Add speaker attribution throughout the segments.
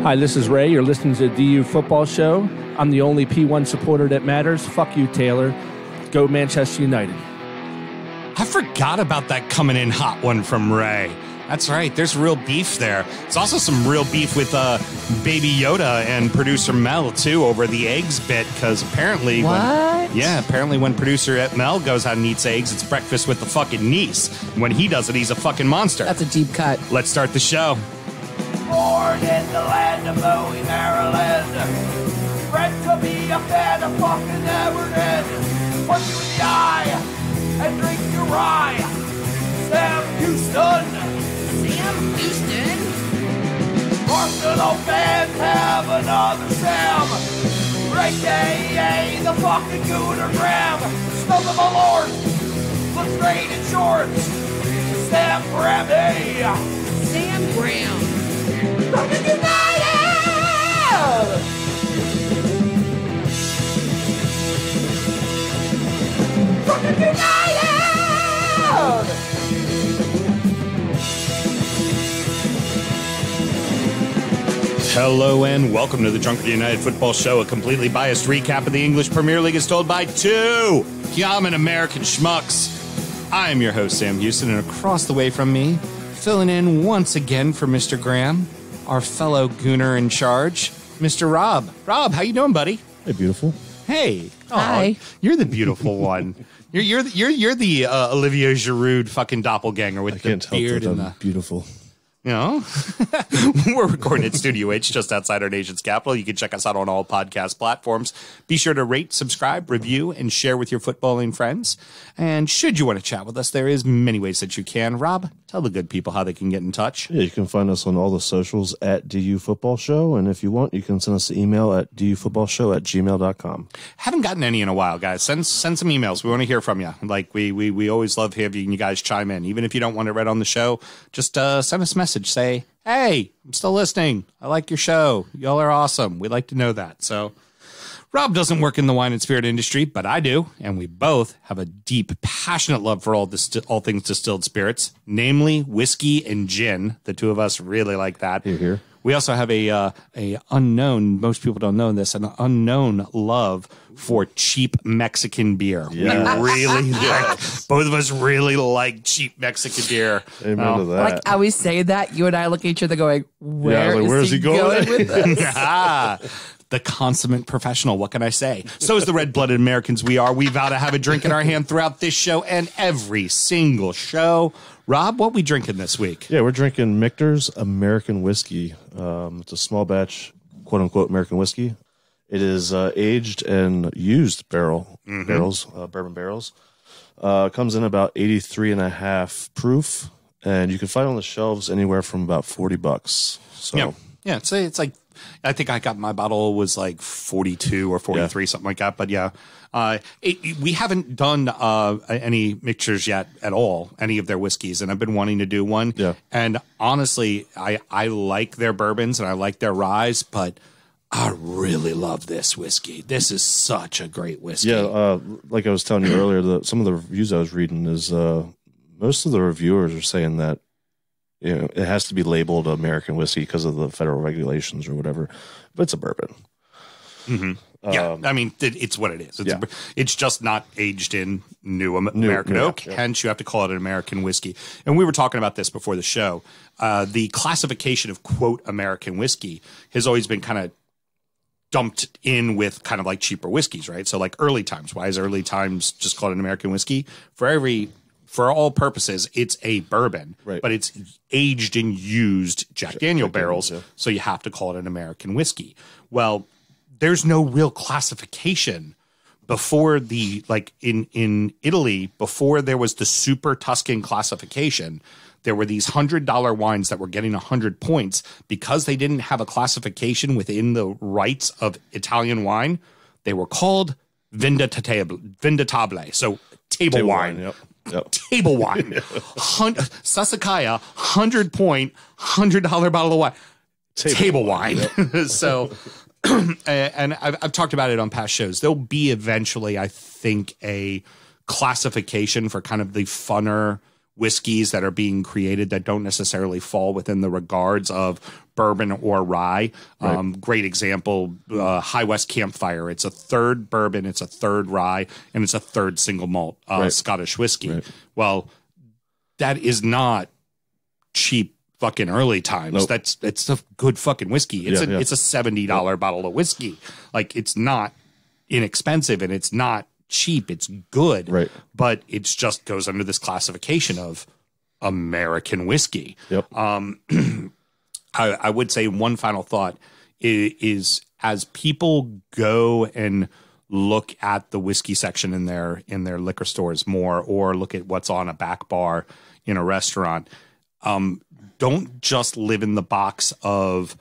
Speaker 1: Hi, this is Ray. You're listening to the DU Football Show. I'm the only P1 supporter that matters. Fuck you, Taylor. Go Manchester United.
Speaker 2: I forgot about that coming in hot one from Ray. That's right. There's real beef there. It's also some real beef with Baby Yoda and producer Mel, too, over the eggs bit, because apparently... apparently when producer Mel goes out and eats eggs, it's breakfast with the fucking niece. When he does it, he's a fucking monster.
Speaker 3: That's a deep cut.
Speaker 2: Let's start the show.
Speaker 4: Born in the land of Bowie, Maryland. Bred to be a fan of fucking Everton. Punch you in the eye and drink your rye. Sam Houston.
Speaker 3: Sam Houston?
Speaker 4: Arsenal fans have another Sam. Right day, the fucking Gooner Graham. Smell the Malort. Look straight in shorts. Sam Graham, hey.
Speaker 3: Sam Graham.
Speaker 4: Fucking United! Fucking United!
Speaker 2: Hello and welcome to the Drunken United Football Show, a completely biased recap of the English Premier League as told by two common American schmucks. I am your host, Sam Houston, and across the way from me, filling in once again for Mr. Graham, our fellow gooner in charge, Mr. Rob. Rob, how you doing, buddy?
Speaker 5: Hey, beautiful.
Speaker 2: Hey.
Speaker 3: Hi.
Speaker 2: You're the beautiful one. You're the Olivier Giroud fucking doppelganger with the beard and the
Speaker 5: beautiful.
Speaker 2: You know, we're recording at Studio H just outside our nation's capital. You can check us out on all podcast platforms. Be sure to rate, subscribe, review, and share with your footballing friends. And should you want to chat with us, there is many ways that you can. Rob, tell the good people how they can get in touch.
Speaker 5: Yeah, you can find us on all the socials at DUfootballshow. And if you want, you can send us an email at DUfootballshow@gmail.com.
Speaker 2: Haven't gotten any in a while, guys. Send some emails. We want to hear from you. Like, we always love having you guys chime in. Even if you don't want it read on the show, just send us a message. Say, hey, I'm still listening. I like your show. Y'all are awesome. We'd like to know that. So Rob doesn't work in the wine and spirit industry, but I do. And we both have a deep, passionate love for all things distilled spirits, namely whiskey and gin. The two of us really like that.
Speaker 5: Here.
Speaker 2: We also have a unknown, most people don't know this, an unknown love for cheap Mexican beer.
Speaker 5: Yes.
Speaker 2: We really both of us really like cheap Mexican beer.
Speaker 5: Amen to that.
Speaker 3: Like, I always say that. You and I look at each other going, where's he going with this?
Speaker 2: The consummate professional. What can I say? So as the red-blooded Americans we are, we vow to have a drink in our hand throughout this show and every single show. Rob, what we drinking this week?
Speaker 5: Yeah, we're drinking Michter's American Whiskey. It's a small batch, quote-unquote, American whiskey. It is aged and used barrels, bourbon barrels. Comes in about 83.5 proof, and you can find it on the shelves anywhere from about $40. So
Speaker 2: yeah. It's like, I think I got my bottle was like 42 or 43, something like that. But yeah, we haven't done any mixtures yet at all, any of their whiskeys, and I've been wanting to do one.
Speaker 5: Yeah.
Speaker 2: And honestly, I like their bourbons and I like their ryes, but I really love this whiskey. This is such a great whiskey.
Speaker 5: Yeah, like I was telling you earlier, some of the reviews I was reading is most of the reviewers are saying that it has to be labeled American whiskey because of the federal regulations or whatever, but it's a bourbon.
Speaker 2: Mm-hmm. Yeah, I mean, it's what it is. It's just not aged in new American oak.
Speaker 5: Yeah.
Speaker 2: Hence, you have to call it an American whiskey. And we were talking about this before the show. The classification of, quote, American whiskey has always been kind of dumped in with kind of like cheaper whiskeys, right? So like Early Times. Why is Early Times just called an American whiskey? For all purposes, it's a bourbon,
Speaker 5: right,
Speaker 2: but it's aged and used Jack Daniel barrels, so you have to call it an American whiskey. Well, there's no real classification before in Italy, before there was the Super Tuscan classification. There were these $100 wines that were getting 100 points because they didn't have a classification within the rights of Italian wine. They were called Venditabile, so table wine.
Speaker 5: Yep.
Speaker 2: Table wine. Sassicaia, 100-point, $100 bottle of wine. Table wine. Yep. So, and I've talked about it on past shows. There'll be eventually, I think, a classification for kind of the funner whiskeys that are being created that don't necessarily fall within the regards of bourbon or rye.
Speaker 5: Right.
Speaker 2: Great example, High West Campfire. It's a third bourbon, it's a third rye, and it's a third single malt Scottish whiskey. Right. Well, that is not cheap fucking early times.
Speaker 5: Nope.
Speaker 2: It's a good fucking whiskey. It's a $70 bottle of whiskey. Like, it's not inexpensive and it's not cheap. It's good.
Speaker 5: Right.
Speaker 2: But it just goes under this classification of American whiskey.
Speaker 5: Yep.
Speaker 2: I would say one final thought is as people go and look at the whiskey section in their liquor stores more, or look at what's on a back bar in a restaurant, don't just live in the box of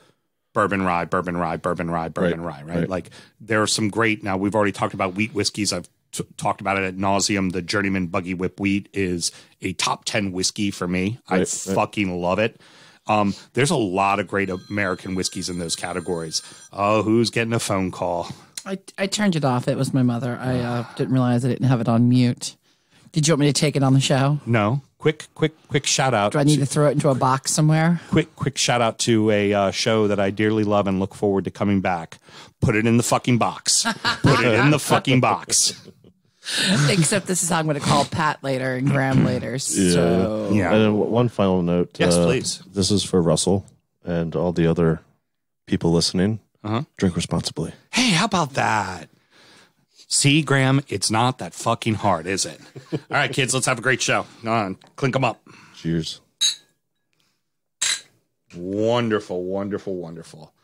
Speaker 2: bourbon rye, right? Like, there are some great, now we've already talked about wheat whiskeys. I've talked about it ad nauseum. The Journeyman Buggy Whip Wheat is a top 10 whiskey for me. I fucking love it. There's a lot of great American whiskeys in those categories. Oh, who's getting a phone call?
Speaker 3: I turned it off. It was my mother. I didn't realize I didn't have it on mute. Did you want me to take it on the show?
Speaker 2: No. Quick shout out.
Speaker 3: Do I need to throw it into a box somewhere?
Speaker 2: Quick shout out to a show that I dearly love and look forward to coming back. Put it in the fucking box. Put it in the fucking box.
Speaker 3: Except this is how I'm going to call Pat later and Graham later. So.
Speaker 5: Yeah. And then one final note.
Speaker 2: Yes, please.
Speaker 5: This is for Russell and all the other people listening. Drink responsibly.
Speaker 2: Hey, how about that? See, Graham, it's not that fucking hard, is it? All right, kids, let's have a great show. Go on, clink them up.
Speaker 5: Cheers.
Speaker 2: Wonderful, wonderful, wonderful.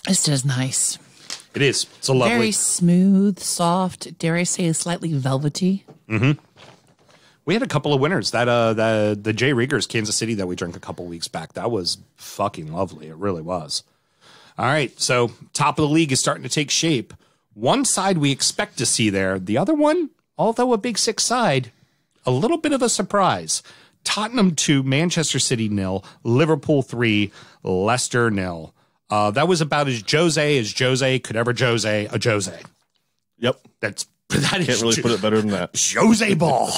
Speaker 3: This is nice.
Speaker 2: It is. It's a lovely.
Speaker 3: Very smooth, soft, dare I say slightly velvety.
Speaker 2: Mm-hmm. We had a couple of winners. That the Jay Rieger's Kansas City that we drank a couple weeks back. That was fucking lovely. It really was. All right, so top of the league is starting to take shape. One side we expect to see there. The other one, although a Big Six side, a little bit of a surprise. Tottenham 2, Manchester City 0, Liverpool 3, Leicester 0. That was about as Jose could ever Jose a Jose.
Speaker 5: Yep.
Speaker 2: That
Speaker 5: Can't really put it better than that.
Speaker 2: Jose ball.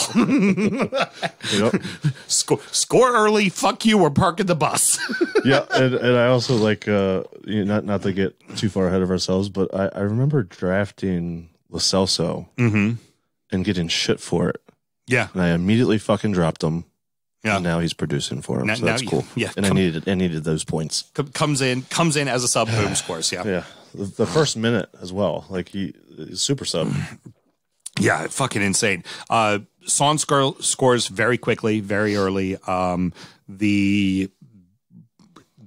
Speaker 5: Yep.
Speaker 2: Score early, fuck you, we're parking the bus.
Speaker 5: Yeah, and I also like, not to get too far ahead of ourselves, but I remember drafting Lo Celso and getting shit for it.
Speaker 2: Yeah.
Speaker 5: And I immediately fucking dropped him.
Speaker 2: Yeah.
Speaker 5: And now he's producing for him, so that's cool.
Speaker 2: Yeah.
Speaker 5: And I needed those points.
Speaker 2: Comes in as a sub, boom, scores, yeah.
Speaker 5: Yeah. The first minute as well. Like, he's super sub.
Speaker 2: Yeah, fucking insane. Son scores very quickly, very early. The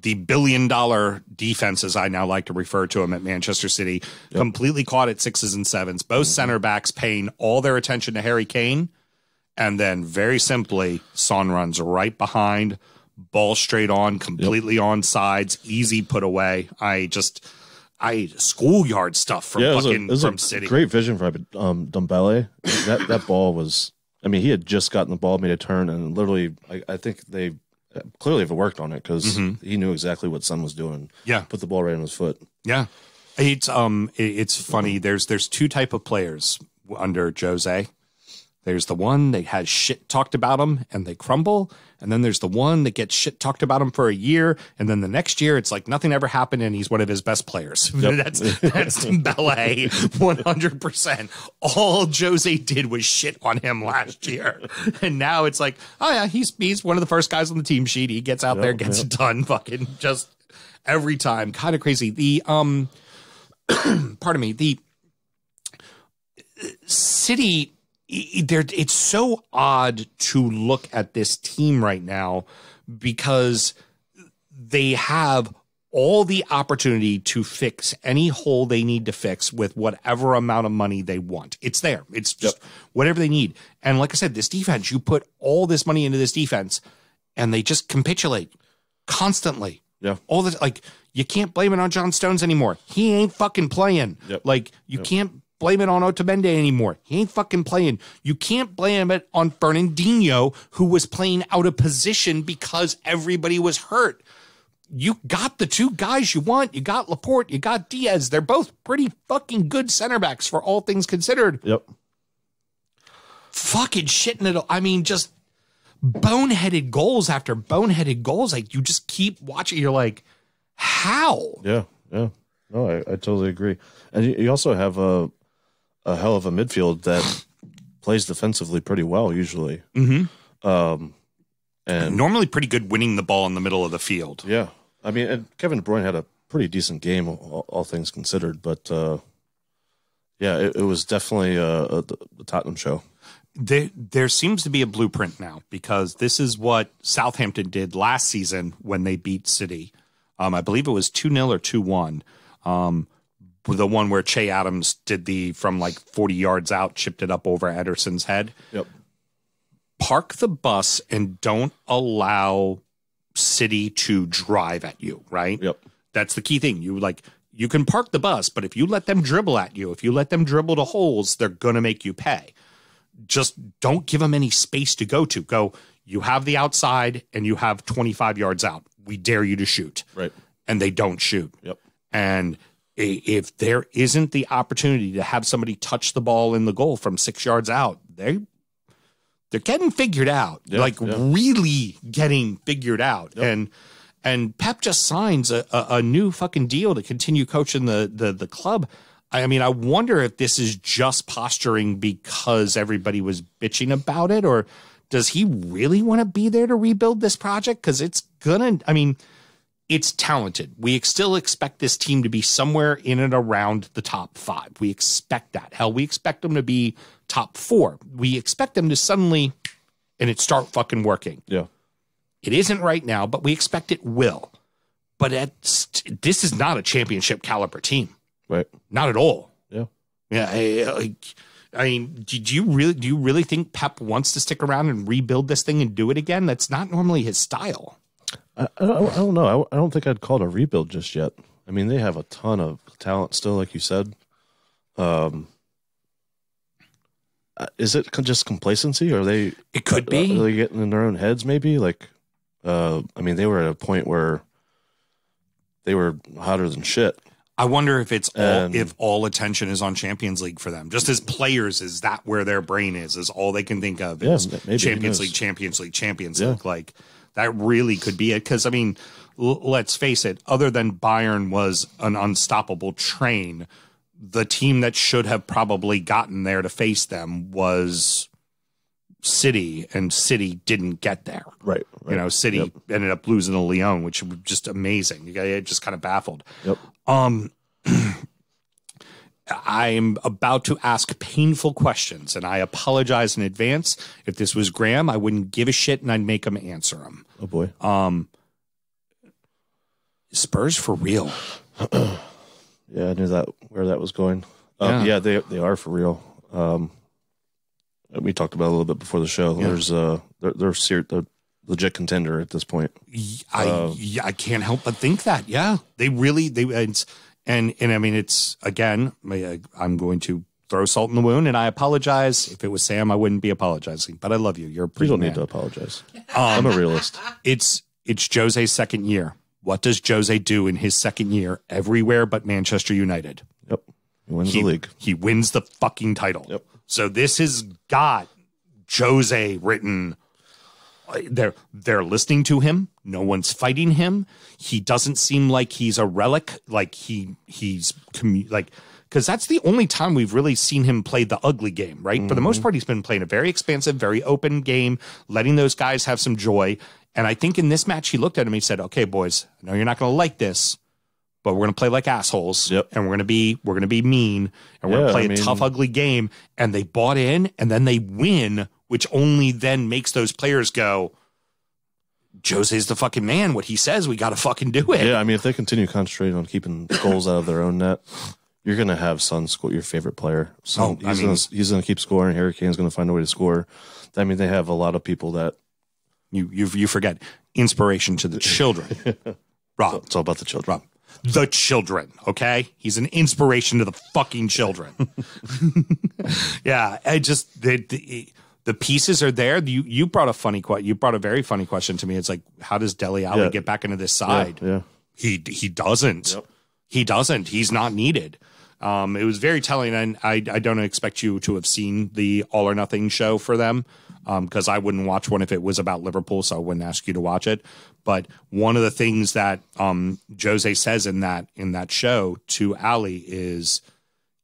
Speaker 2: $1 billion defense, as I now like to refer to him at Manchester City, completely caught at 6s and 7s. Both center backs paying all their attention to Harry Kane. And then very simply, Son runs right behind, ball straight on, completely on sides, easy put away. Schoolyard stuff from City.
Speaker 5: Great vision from Dumbele. That ball was, I mean, he had just gotten the ball, made a turn, and literally, I think they clearly have worked on it because he knew exactly what Son was doing.
Speaker 2: Yeah.
Speaker 5: Put the ball right on his foot.
Speaker 2: Yeah. It's funny. There's two type of players under Jose. There's the one that has shit talked about them and they crumble. And then there's the one that gets shit talked about him for a year. And then the next year, it's like nothing ever happened and he's one of his best players. Yep. That's ballet 100%. All Jose did was shit on him last year. And now it's like, oh yeah, he's one of the first guys on the team sheet. He gets out there, gets it done fucking just every time. Kind of crazy. The, pardon me, the City, it's so odd to look at this team right now because they have all the opportunity to fix any hole they need to fix with whatever amount of money they want. It's there. It's just whatever they need. And like I said, this defense, you put all this money into this defense and they just capitulate constantly.
Speaker 5: Yeah.
Speaker 2: All this, like, you can't blame it on John Stones anymore. He ain't fucking playing.
Speaker 5: Yep.
Speaker 2: Like, you can't blame it on Otamendi anymore. He ain't fucking playing. You can't blame it on Fernandinho, who was playing out of position because everybody was hurt. You got the two guys you want. You got Laporte. You got Diaz. They're both pretty fucking good center backs for all things considered.
Speaker 5: Yep.
Speaker 2: Fucking shitting it. I mean, just boneheaded goals after boneheaded goals. Like, you just keep watching. You're like, how?
Speaker 5: Yeah. No, I totally agree. And you also have a hell of a midfield that plays defensively pretty well usually.
Speaker 2: And normally pretty good winning the ball in the middle of the field.
Speaker 5: Yeah. I mean, and Kevin De Bruyne had a pretty decent game, all things considered. But, yeah, it was definitely the Tottenham show.
Speaker 2: There seems to be a blueprint now, because this is what Southampton did last season when they beat City. I believe it was 2-0 or 2-1. The one where Che Adams did from like 40 yards out, chipped it up over Ederson's head.
Speaker 5: Yep.
Speaker 2: Park the bus and don't allow City to drive at you, right?
Speaker 5: Yep.
Speaker 2: That's the key thing. You can park the bus, but if you let them dribble at you, if you let them dribble to holes, they're going to make you pay. Just don't give them any space to go to. Go, you have the outside and you have 25 yards out. We dare you to shoot.
Speaker 5: Right.
Speaker 2: And they don't shoot.
Speaker 5: Yep.
Speaker 2: And if there isn't the opportunity to have somebody touch the ball in the goal from 6 yards out, they're getting figured out. Really getting figured out.
Speaker 5: Yep.
Speaker 2: And Pep just signs a new fucking deal to continue coaching the club. I mean, I wonder if this is just posturing because everybody was bitching about it, or does he really want to be there to rebuild this project? Because it's talented. We still expect this team to be somewhere in and around the top 5. We expect that. Hell, we expect them to be top 4. We expect them to suddenly, and it start fucking working.
Speaker 5: Yeah.
Speaker 2: It isn't right now, but we expect it will. But this is not a championship caliber team.
Speaker 5: Right.
Speaker 2: Not at all.
Speaker 5: Yeah.
Speaker 2: Yeah. I mean, do you really think Pep wants to stick around and rebuild this thing and do it again? That's not normally his style.
Speaker 5: I don't know. I don't think I'd call it a rebuild just yet. I mean, they have a ton of talent still, like you said. Is it just complacency? Or are they?
Speaker 2: It could be.
Speaker 5: Are they getting in their own heads? Maybe. Like, I mean, they were at a point where they were hotter than shit.
Speaker 2: I wonder if if all attention is on Champions League for them. Just as players, is that where their brain is all they can think of is Champions League. Like, that really could be it. Because, I mean, let's face it, other than Bayern was an unstoppable train, the team that should have probably gotten there to face them was City, and City didn't get there. Right. You know, City ended up losing to Lyon, which was just amazing. It just kind of baffled.
Speaker 5: Yep.
Speaker 2: I'm about to ask painful questions, and I apologize in advance. If this was Graham, I wouldn't give a shit, and I'd make him answer them.
Speaker 5: Oh, boy.
Speaker 2: Spurs for real.
Speaker 5: Yeah, I knew where that was going.
Speaker 2: Yeah.
Speaker 5: They are for real. We talked about it a little bit before the show. Yeah. They're legit contender at this point.
Speaker 2: I can't help but think that. Yeah, and I mean, it's, again, I'm going to throw salt in the wound, and I apologize. If it was Sam, I wouldn't be apologizing, but I love you. You're a pretty
Speaker 5: You don't
Speaker 2: man.
Speaker 5: need to apologize. I'm a realist.
Speaker 2: It's Jose's second year. What does Jose do in his second year everywhere but Manchester United?
Speaker 5: Yep. He wins the league.
Speaker 2: He wins the fucking title.
Speaker 5: Yep.
Speaker 2: So this has got Jose written. They're listening to him. No one's fighting him. He doesn't seem like he's a relic. Like because that's the only time we've really seen him play the ugly game, right? Mm-hmm. For the most part, he's been playing a very expansive, very open game, letting those guys have some joy. And I think in this match, he looked at him and he said, "Okay, boys, I know you're not going to like this, but we're going to play like assholes, and we're going to be mean, and we're going to play a tough, ugly game." And they bought in, and then they win, which only then makes those players go, Jose's the fucking man. What he says, we got to fucking do it.
Speaker 5: Yeah, I mean, if they continue concentrating on keeping goals out of their own net, you're going to have Son score, your favorite player. So he's going to keep scoring. Harry Kane's going to find a way to score. I mean, they have a lot of people that
Speaker 2: you forget. Inspiration to the children. Rob,
Speaker 5: it's all about the children.
Speaker 2: Rob, the children. Okay, he's an inspiration to the fucking children. Yeah, I just the pieces are there. You brought a very funny question to me. It's like, how does Dele Alli get back into this side?
Speaker 5: Yeah.
Speaker 2: He doesn't. Yep. He doesn't. He's not needed. It was very telling, and I don't expect you to have seen the All or Nothing show for them. because I wouldn't watch one if it was about Liverpool, so I wouldn't ask you to watch it. But one of the things that Jose says in that show to Ali is,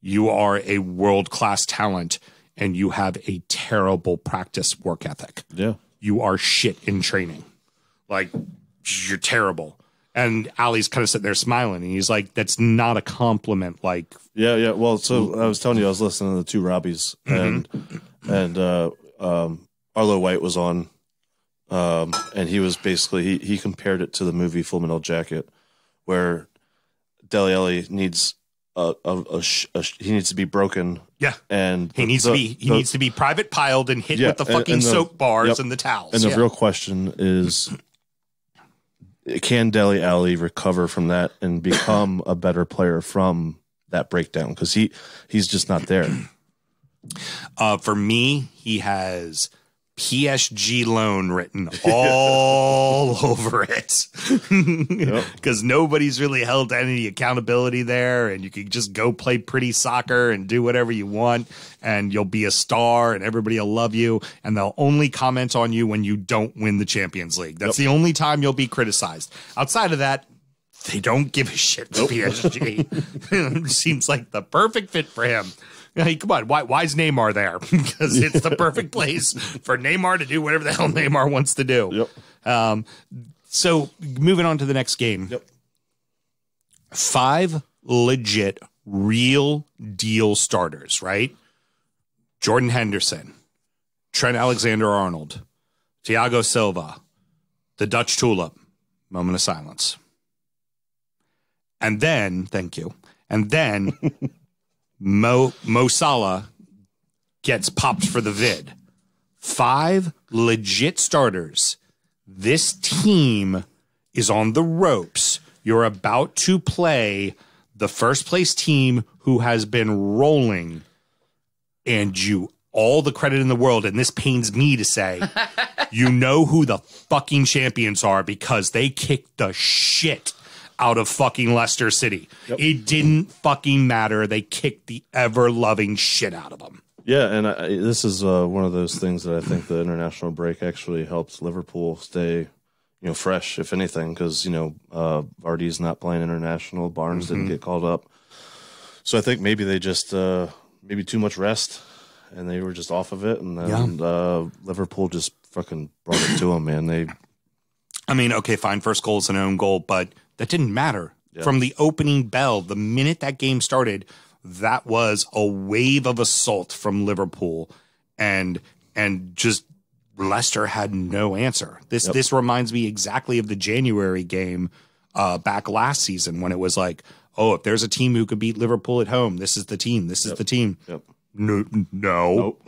Speaker 2: you are a world-class talent and you have a terrible practice work ethic.
Speaker 5: Yeah.
Speaker 2: You are shit in training. Like, you're terrible. And Ali's kind of sitting there smiling, and he's like, that's not a compliment. Like,
Speaker 5: yeah. Well, so I was telling you, I was listening to the two Robbies, and Arlo White was on, and he was basically, he compared it to the movie Full Metal Jacket, where Dele Alli needs he needs to be broken.
Speaker 2: Yeah,
Speaker 5: and
Speaker 2: he needs to be private piled and hit with the fucking soap bars and the towels.
Speaker 5: And the real question is, can Dele Alli recover from that and become a better player from that breakdown? Because he's just not there.
Speaker 2: For me, he has PSG loan written all over it, because nobody's really held any accountability there, and you can just go play pretty soccer and do whatever you want, and you'll be a star and everybody will love you, and they'll only comment on you when you don't win the Champions League. That's the only time you'll be criticized. Outside of that, they don't give a shit to PSG. Seems like the perfect fit for him. Hey, come on, why is Neymar there? Because it's the perfect place for Neymar to do whatever the hell Neymar wants to do.
Speaker 5: Yep.
Speaker 2: So moving on to the next game.
Speaker 5: Yep.
Speaker 2: 5 legit, real deal starters, right? Jordan Henderson, Trent Alexander-Arnold, Thiago Silva, the Dutch Tulip, moment of silence. And then, thank you, and then Mo Salah gets popped for the vid. 5 legit starters. This team is on the ropes. You're about to play the first place team who has been rolling, and you all the credit in the world, and this pains me to say, you know who the fucking champions are, because they kicked the shit out of fucking Leicester City. Yep. It didn't fucking matter. They kicked the ever-loving shit out of them.
Speaker 5: Yeah, and this is one of those things that I think the international break actually helps Liverpool stay, fresh, if anything, because, Vardy's not playing international. Barnes didn't get called up. So I think maybe they just, maybe too much rest, and they were just off of it, and then Liverpool just fucking brought it to them, man.
Speaker 2: Okay, fine, first goal is an own goal, but that didn't matter. Yeah. From the opening bell, the minute that game started, that was a wave of assault from Liverpool, and just Leicester had no answer. This reminds me exactly of the January game back last season, when it was like, oh, if there's a team who could beat Liverpool at home, this is the team. This is the team. Yep. No.
Speaker 5: Nope.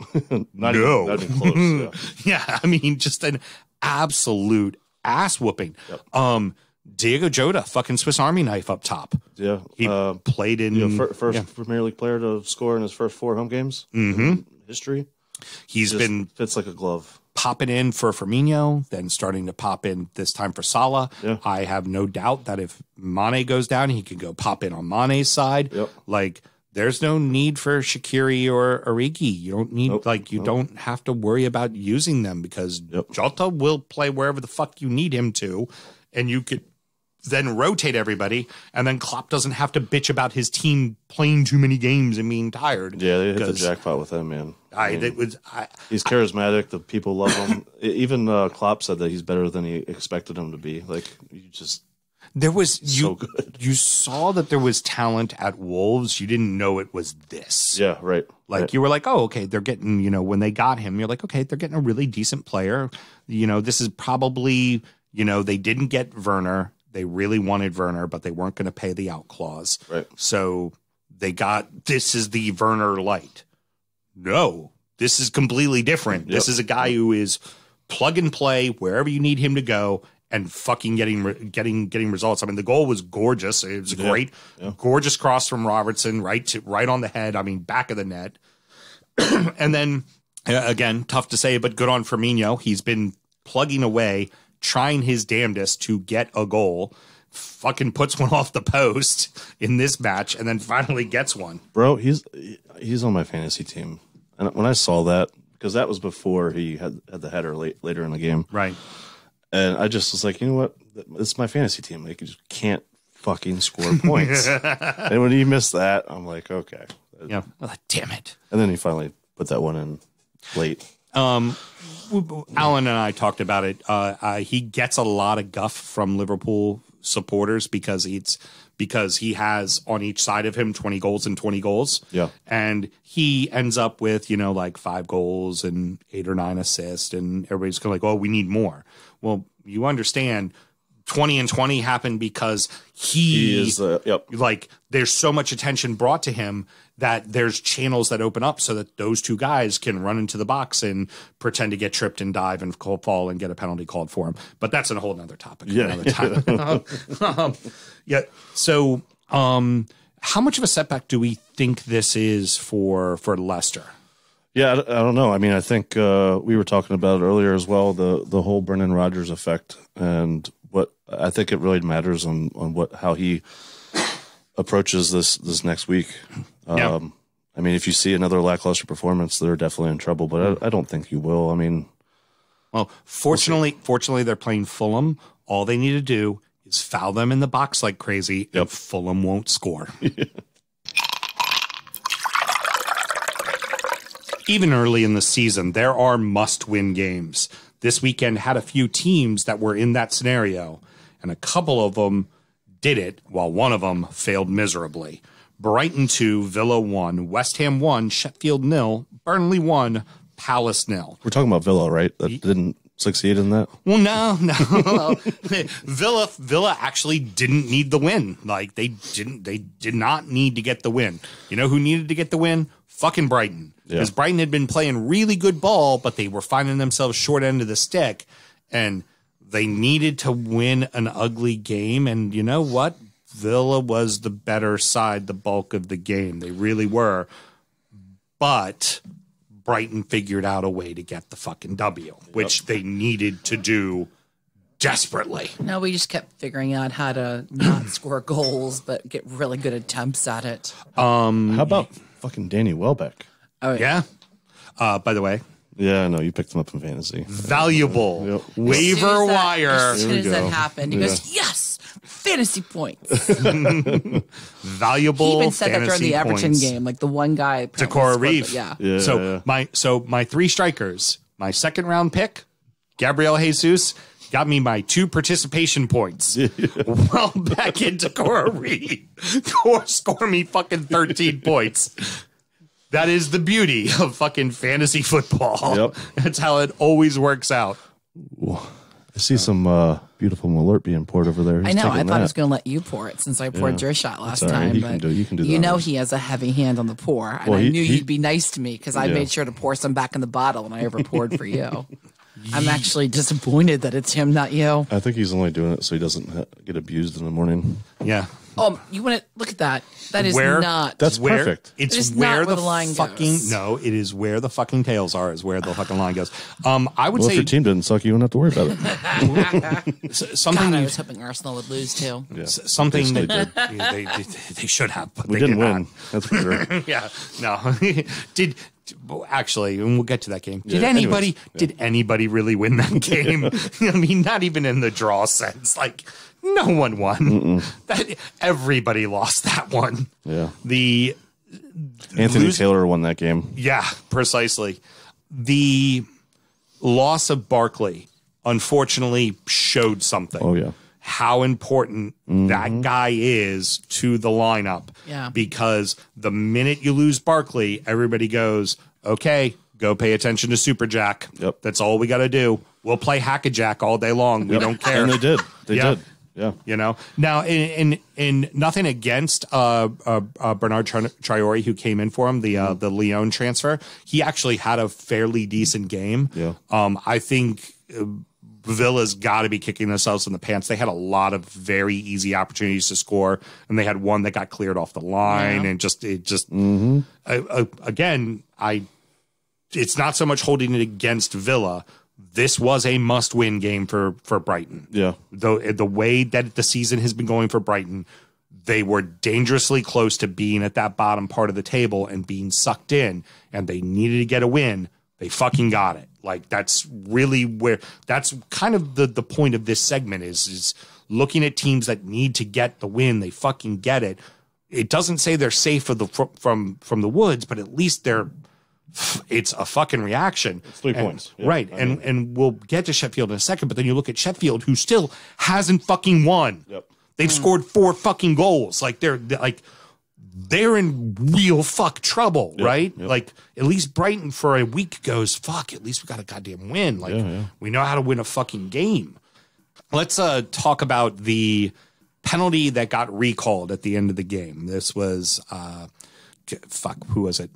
Speaker 5: not even close.
Speaker 2: Yeah, just an absolute ass whooping. Yep. Diego Jota, fucking Swiss Army knife up top.
Speaker 5: Yeah.
Speaker 2: He played in...
Speaker 5: first Premier League player to score in his first 4 home games in history.
Speaker 2: He's been...
Speaker 5: Fits like a glove.
Speaker 2: Popping in for Firmino, then starting to pop in this time for Salah.
Speaker 5: Yeah.
Speaker 2: I have no doubt that if Mane goes down, he could go pop in on Mane's side.
Speaker 5: Yep.
Speaker 2: There's no need for Shaqiri or Origi. You don't need, don't have to worry about using them, because Jota will play wherever the fuck you need him to, and you could then rotate everybody, and then Klopp doesn't have to bitch about his team playing too many games and being tired.
Speaker 5: Yeah, they hit the jackpot with him, man.
Speaker 2: He's
Speaker 5: charismatic. The people love him. Even Klopp said that he's better than he expected him to be. So good.
Speaker 2: You saw that there was talent at Wolves. You didn't know it was this.
Speaker 5: Yeah, right.
Speaker 2: You were like, oh, okay, they're getting, when they got him, you're like, okay, they're getting a really decent player. This is probably, they didn't get Werner. They really wanted Werner, but they weren't going to pay the out clause.
Speaker 5: Right.
Speaker 2: So they got, this is the Werner light. No, this is completely different. Yep. This is a guy who is plug and play wherever you need him to go, and fucking getting results. The goal was gorgeous. It was a gorgeous cross from Robertson, right on the head. Back of the net. And then again, tough to say, but good on Firmino. He's been plugging away, trying his damnedest to get a goal. Fucking puts one off the post in this match, and then finally gets one.
Speaker 5: Bro, he's on my fantasy team. And when I saw that, because that was before he had the header later in the game.
Speaker 2: Right.
Speaker 5: And I just was like, you know what? This is my fantasy team. They just can't fucking score points. And when he missed that, I'm like, okay.
Speaker 2: Yeah. Well, damn it.
Speaker 5: And then he finally put that one in late.
Speaker 2: Alan and I talked about it. He gets a lot of guff from Liverpool supporters because he has on each side of him 20 goals and 20 goals.
Speaker 5: Yeah.
Speaker 2: And he ends up with, like 5 goals and 8 or 9 assists. And everybody's kind of like, oh, we need more. Well, you understand 20 and 20 happened because he is, like, there's so much attention brought to him that there's channels that open up so that those two guys can run into the box and pretend to get tripped and dive and fall and get a penalty called for him. But that's a whole nother topic.
Speaker 5: Yeah.
Speaker 2: Another time. Yeah. So, how much of a setback do we think this is for Leicester?
Speaker 5: Yeah, I don't know. I mean, I think we were talking about it earlier as well, the whole Brendan Rodgers effect, and what I think it really matters on how he approaches this next week.
Speaker 2: Yeah.
Speaker 5: I mean, if you see another lackluster performance, they're definitely in trouble, but I don't think you will. I mean,
Speaker 2: well, fortunately, they're playing Fulham. All they need to do is foul them in the box like crazy, and Fulham won't score. Even early in the season, there are must-win games. This weekend had a few teams that were in that scenario, and a couple of them did it, while one of them failed miserably. Brighton 2, Villa 1, West Ham 1, Sheffield 0, Burnley 1, Palace 0.
Speaker 5: We're talking about Villa, right? That didn't succeed in that?
Speaker 2: Well, no. Villa actually didn't need the win. Like, they did not need to get the win. You know who needed to get the win? Fucking Brighton. Because Brighton had been playing really good ball, but they were finding themselves short end of the stick, and they needed to win an ugly game. And you know what? Villa was the better side the bulk of the game. They really were. But Brighton figured out a way to get the fucking W, which they needed to do desperately.
Speaker 3: No, we just kept figuring out how to not score goals, but get really good attempts at it.
Speaker 5: How about fucking Danny Welbeck?
Speaker 3: Oh,
Speaker 2: yeah. By the way.
Speaker 5: Yeah, I know. You picked him up in fantasy.
Speaker 2: Valuable. Waiver wire.
Speaker 3: As soon as that happened, he goes, yes, fantasy points.
Speaker 2: Valuable.
Speaker 3: He even said that during the Everton
Speaker 2: points.
Speaker 3: game, like the one guy.
Speaker 2: Decorah Reeve.
Speaker 3: Yeah.
Speaker 2: So my 3 strikers, my second round pick, Gabriel Jesus, got me my 2 participation points. Well, back into Decorah Reeve. Score me fucking 13 points. That is the beauty of fucking fantasy football.
Speaker 5: Yep.
Speaker 2: That's how it always works out.
Speaker 5: I see some beautiful Malort being poured over there.
Speaker 3: I know. I thought I was going to let you pour it since I poured your shot last time.
Speaker 5: You can do that.
Speaker 3: You know he has a heavy hand on the pour. And I knew you'd be nice to me because I made sure to pour some back in the bottle and I over poured for you. I'm actually disappointed that it's him, not you.
Speaker 5: I think he's only doing it so he doesn't get abused in the morning.
Speaker 2: Yeah.
Speaker 3: Oh, you want to look at that? That is not.
Speaker 5: That's perfect.
Speaker 2: It's
Speaker 3: where
Speaker 2: the
Speaker 3: line
Speaker 2: fucking
Speaker 3: goes.
Speaker 2: No, it is where the fucking tails are. Is where the fucking line goes. I would say
Speaker 5: if your team didn't suck, you wouldn't have to worry about it.
Speaker 2: something.
Speaker 3: God, I was hoping Arsenal would lose too.
Speaker 5: Yeah.
Speaker 2: Something that they should have, but
Speaker 5: we
Speaker 2: they
Speaker 5: didn't
Speaker 2: did
Speaker 5: win.
Speaker 2: not.
Speaker 5: That's for sure.
Speaker 2: Yeah, no. Actually, and we'll get to that game.
Speaker 5: Yeah,
Speaker 2: Did anybody really win that game? I mean, not even in the draw sense. Like, no one won. That everybody lost that one.
Speaker 5: Yeah.
Speaker 2: The
Speaker 5: Anthony Taylor won that game.
Speaker 2: Yeah, precisely. The loss of Barkley, unfortunately, showed something.
Speaker 5: Oh, yeah.
Speaker 2: How important that guy is to the lineup.
Speaker 3: Yeah.
Speaker 2: Because the minute you lose Barkley, everybody goes, okay, go pay attention to Super Jack.
Speaker 5: Yep.
Speaker 2: That's all we got to do. We'll play Hack-a-Jack all day long. We don't care.
Speaker 5: And they did. They
Speaker 2: Yeah.
Speaker 5: did. Yeah.
Speaker 2: You know, now in nothing against Bernard Traore, who came in for him, the Lyon transfer. He actually had a fairly decent game.
Speaker 5: Yeah.
Speaker 2: I think Villa's got to be kicking themselves in the pants. They had a lot of very easy opportunities to score, and they had one that got cleared off the line, and again, it's not so much holding it against Villa. This was a must-win game for Brighton.
Speaker 5: Yeah.
Speaker 2: The way that the season has been going for Brighton, they were dangerously close to being at that bottom part of the table and being sucked in, and they needed to get a win. They fucking got it. Like, that's really that's kind of the point of this segment is looking at teams that need to get the win. They fucking get it. It doesn't say they're safe from the woods, but at least it's a fucking reaction.
Speaker 5: It's 3 points.
Speaker 2: Yeah, right. And we'll get to Sheffield in a second, but then you look at Sheffield, who still hasn't fucking won.
Speaker 5: Yep.
Speaker 2: They've scored 4 fucking goals. Like, they're in real fuck trouble, right?
Speaker 5: Yep.
Speaker 2: Like, at least Brighton for a week goes, fuck, at least we got a goddamn win. Like, we know how to win a fucking game. Let's talk about the penalty that got recalled at the end of the game. This was, who was it?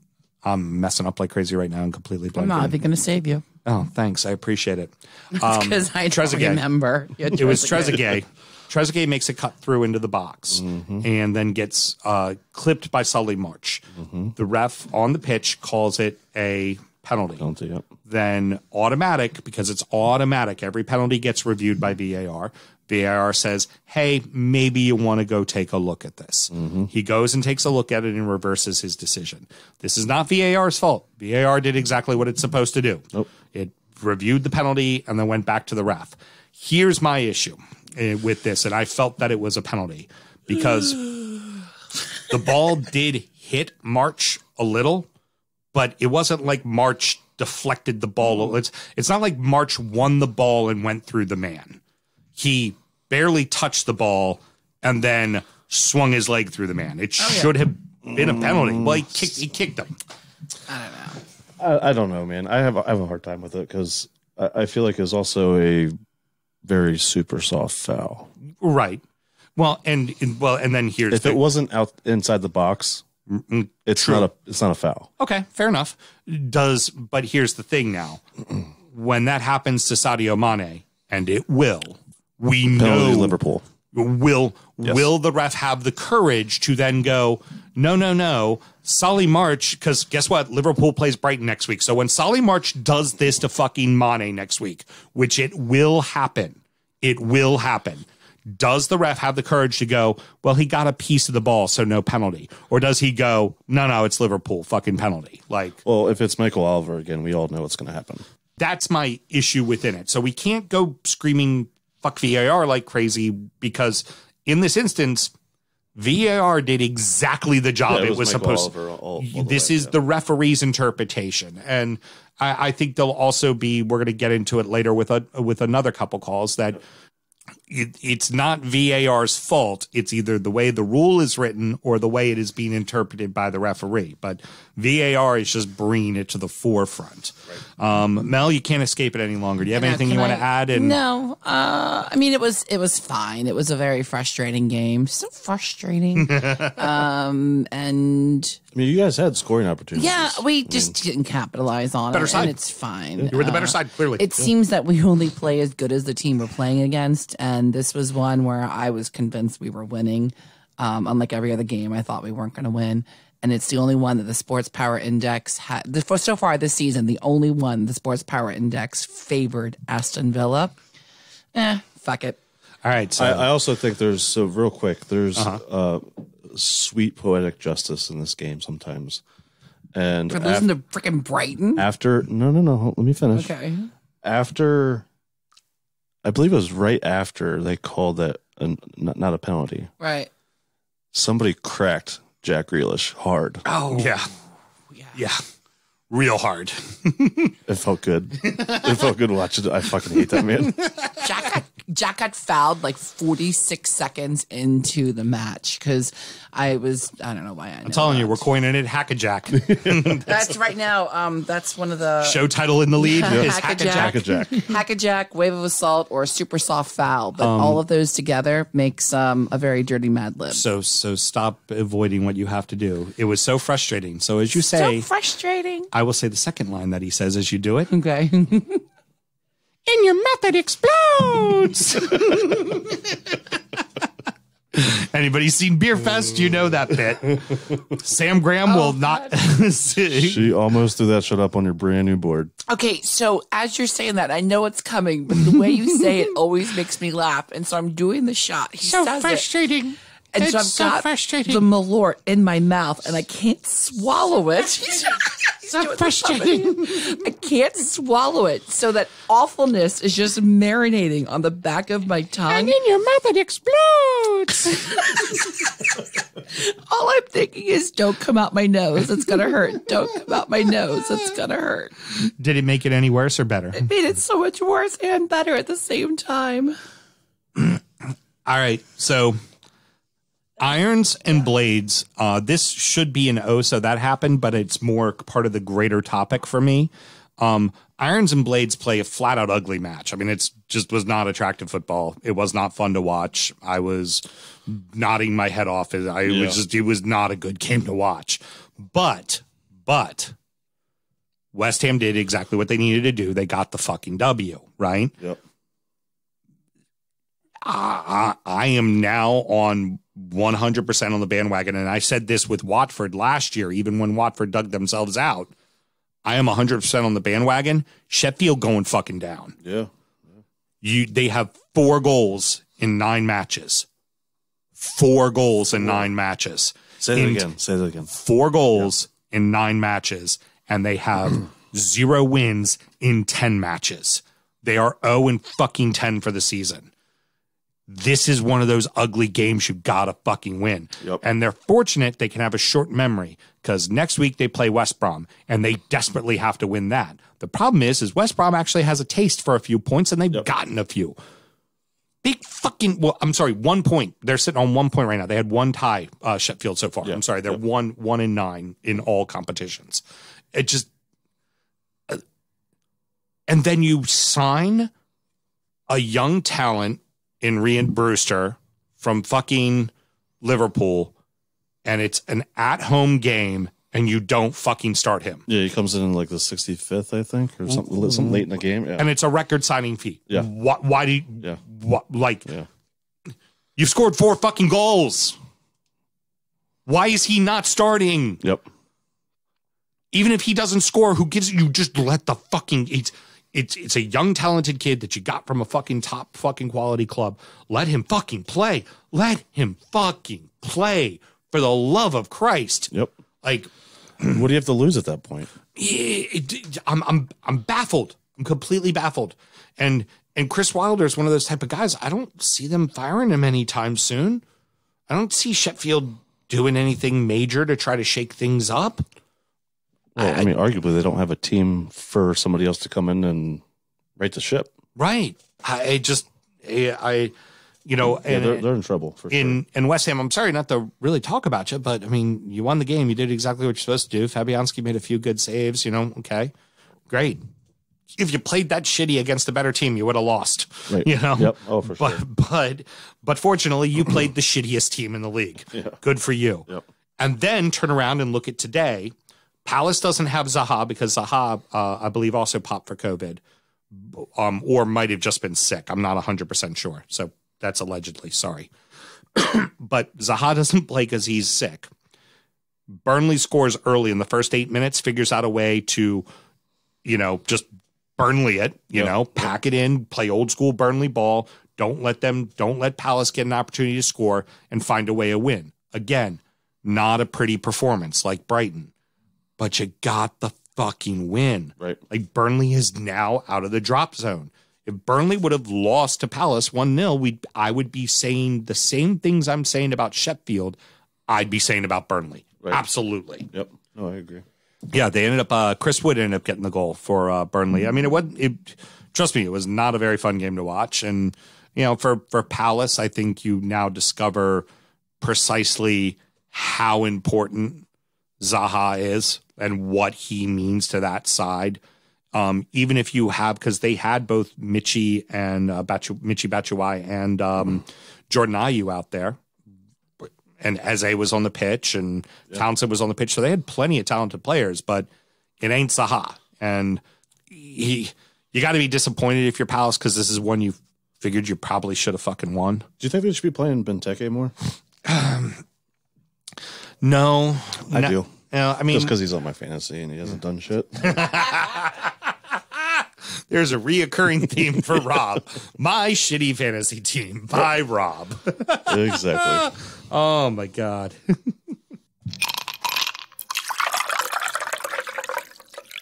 Speaker 2: I'm messing up like crazy right now and completely blanking.
Speaker 3: I'm not even going to save you.
Speaker 2: Oh, thanks. I appreciate it.
Speaker 3: Because I don't remember.
Speaker 2: It was Trezeguet. Trezeguet makes a cut through into the box and then gets clipped by Solly March. The ref on the pitch calls it a penalty. Then automatic, because it's automatic, every penalty gets reviewed by VAR. VAR says, hey, maybe you want to go take a look at this. He goes and takes a look at it and reverses his decision. This is not VAR's fault. VAR did exactly what it's supposed to do. It reviewed the penalty and then went back to the ref. Here's my issue with this, and I felt that it was a penalty because the ball did hit March a little, but it wasn't like March deflected the ball. It's not like March won the ball and went through the man. He barely touched the ball and then swung his leg through the man. It should have been a penalty. Well, he kicked him.
Speaker 3: I don't know.
Speaker 5: I don't know, man. I have a hard time with it because I feel like it's also a very super soft foul.
Speaker 2: Right. Well, and then here's
Speaker 5: if it wasn't out inside the box, it's not a foul.
Speaker 2: Okay, fair enough. But here's the thing now. When that happens to Sadio Mane, and it will, we know
Speaker 5: Liverpool.
Speaker 2: Will the ref have the courage to then go, no, Solly March, because guess what? Liverpool plays Brighton next week. So when Solly March does this to fucking Mane next week, which it will happen, does the ref have the courage to go, well, he got a piece of the ball, so no penalty? Or does he go, no, it's Liverpool, fucking penalty?
Speaker 5: Well, if it's Michael Oliver again, we all know what's going to happen.
Speaker 2: That's my issue within it. So we can't go screaming fuck VAR like crazy because in this instance, VAR did exactly the job it was supposed to. This is the referee's interpretation. And I think there'll also be, we're going to get into it later with another couple calls, that it's not VAR's fault. It's either the way the rule is written or the way it is being interpreted by the referee. But VAR is just bringing it to the forefront. Right. Mel, you can't escape it any longer. Do you have anything you want to add?
Speaker 3: No. I mean, it was fine. It was a very frustrating game. So frustrating. And
Speaker 5: I mean, you guys had scoring opportunities.
Speaker 3: Yeah, we just didn't capitalize on
Speaker 2: better
Speaker 3: it,
Speaker 2: side.
Speaker 3: and it's fine.
Speaker 2: You were the better side, clearly.
Speaker 3: It seems that we only play as good as the team we're playing against, and this was one where I was convinced we were winning. Unlike every other game, I thought we weren't going to win, and it's the only one that the Sports Power Index had. So far this season, the only one the Sports Power Index favored Aston Villa. Fuck it.
Speaker 2: All right. So
Speaker 5: I also think there's real quick. There's sweet poetic justice in this game sometimes. And
Speaker 3: for losing to freaking Brighton.
Speaker 5: No. Let me finish.
Speaker 3: Okay.
Speaker 5: After, I believe it was right after they called that not a penalty.
Speaker 3: Right.
Speaker 5: Somebody cracked Jack Grealish hard.
Speaker 2: Oh yeah. Real hard.
Speaker 5: It felt good. It felt good watching it. I fucking hate that man.
Speaker 3: Jack got fouled like 46 seconds into the match because I don't know why I know.
Speaker 2: I'm telling you,
Speaker 3: that.
Speaker 2: we're coining it Hack-a-Jack.
Speaker 3: That's right now. That's one of the
Speaker 2: show title in the lead is
Speaker 3: Hack-a-Jack. Hack-a-Jack, wave of assault, or super soft foul. But all of those together makes a very dirty Mad Lib.
Speaker 2: So stop avoiding what you have to do. It was so frustrating. So as you say,
Speaker 3: so frustrating.
Speaker 2: I will say the second line that he says as you do it.
Speaker 3: Okay.
Speaker 2: And your method explodes. Anybody seen Beer Fest? You know that bit. Sam Graham will not.
Speaker 5: She almost threw that shit up on your brand new board.
Speaker 3: Okay, so as you're saying that, I know it's coming, but the way you say it always makes me laugh, and so I'm doing the shot. He
Speaker 2: so
Speaker 3: says
Speaker 2: frustrating.
Speaker 3: And so I've got the Malort in my mouth, and I can't swallow it. So frustrating. I can't swallow it. So that awfulness is just marinating on the back of my tongue.
Speaker 2: And in your mouth it explodes.
Speaker 3: All I'm thinking is, don't come out my nose. It's going to hurt. Don't come out my nose. It's going to hurt.
Speaker 2: Did it make it any worse or better?
Speaker 3: It made it so much worse and better at the same time.
Speaker 2: All right. So irons and blades. This should be an O, so that happened, but it's more part of the greater topic for me. Irons and blades play a flat out ugly match. I mean, it's just was not attractive football. It was not fun to watch. I was nodding my head off. It was not a good game to watch. But West Ham did exactly what they needed to do. They got the fucking W, right?
Speaker 5: Yep.
Speaker 2: I am now on 100% on the bandwagon, and I said this with Watford last year, even when Watford dug themselves out. I am 100% on the bandwagon. Sheffield going fucking down.
Speaker 5: Yeah.
Speaker 2: They have 4 goals in 9 matches. 4 goals in 9 matches.
Speaker 5: Say that again.
Speaker 2: 4 goals in 9 matches, and they have 0 wins in 10 matches. They are 0-10 for the season. This is one of those ugly games you gotta fucking win.
Speaker 5: Yep.
Speaker 2: And they're fortunate they can have a short memory, because next week they play West Brom, and they desperately have to win that. The problem is West Brom actually has a taste for a few points, and they've gotten a few. Big fucking, 1 point. They're sitting on 1 point right now. They had 1 tie, Sheffield, so far.
Speaker 5: Yep.
Speaker 2: I'm sorry, they're 1-9 in all competitions. It just, and then you sign a young talent in Ryan Brewster from fucking Liverpool, and it's an at-home game, and you don't fucking start him.
Speaker 5: Yeah, he comes in like the 65th, I think, or something late in the game. Yeah.
Speaker 2: And it's a record signing fee.
Speaker 5: Yeah.
Speaker 2: Why do you,
Speaker 5: Yeah.
Speaker 2: You've scored 4 fucking goals. Why is he not starting?
Speaker 5: Yep.
Speaker 2: Even if he doesn't score, who gives you, just let the fucking, it's a young, talented kid that you got from a fucking top fucking quality club. Let him fucking play. Let him fucking play, for the love of Christ.
Speaker 5: Yep.
Speaker 2: Like,
Speaker 5: what do you have to lose at that point?
Speaker 2: I'm baffled. I'm completely baffled. And Chris Wilder is one of those type of guys. I don't see them firing him anytime soon. I don't see Sheffield doing anything major to try to shake things up.
Speaker 5: Well, I mean, arguably, they don't have a team for somebody else to come in and right the ship.
Speaker 2: Right. They're
Speaker 5: in trouble for sure.
Speaker 2: In West Ham, I'm sorry not to really talk about you, but I mean, you won the game. You did exactly what you're supposed to do. Fabianski made a few good saves. Okay, great. If you played that shitty against a better team, you would have lost.
Speaker 5: Right.
Speaker 2: Yep.
Speaker 5: Oh, for sure.
Speaker 2: But fortunately, you played the shittiest team in the league.
Speaker 5: Yeah.
Speaker 2: Good for you.
Speaker 5: Yep.
Speaker 2: And then turn around and look at today. Palace doesn't have Zaha because Zaha, I believe, also popped for COVID, or might have just been sick. I'm not 100% sure. So that's allegedly. Sorry. But Zaha doesn't play because he's sick. Burnley scores early in the first 8 minutes, figures out a way to, just Burnley it, pack it in, play old school Burnley ball. Don't let Palace get an opportunity to score and find a way to win. Again, not a pretty performance like Brighton. But you got the fucking win.
Speaker 5: Right.
Speaker 2: Like, Burnley is now out of the drop zone. If Burnley would have lost to Palace 1-0, I would be saying the same things I'm saying about Sheffield, I'd be saying about Burnley. Right. Absolutely.
Speaker 5: Yep. No, I agree.
Speaker 2: Yeah, they ended up, Chris Wood ended up getting the goal for Burnley. I mean, trust me, it was not a very fun game to watch. And, for Palace, I think you now discover precisely how important Zaha is and what he means to that side. Even if you have, because they had both Michy and Michy Batshuayi and Jordan Ayew out there, and Eze was on the pitch and Townsend was on the pitch, so they had plenty of talented players, but it ain't Zaha. And you got to be disappointed if you're Palace, because this is one you figured you probably should have fucking won.
Speaker 5: Do you think they should be playing Benteke more?
Speaker 2: No,
Speaker 5: I do.
Speaker 2: I mean,
Speaker 5: just because he's on my fantasy and he hasn't done shit.
Speaker 2: There's a reoccurring theme for Rob. My shitty fantasy team by Rob.
Speaker 5: Exactly.
Speaker 2: Oh, my God.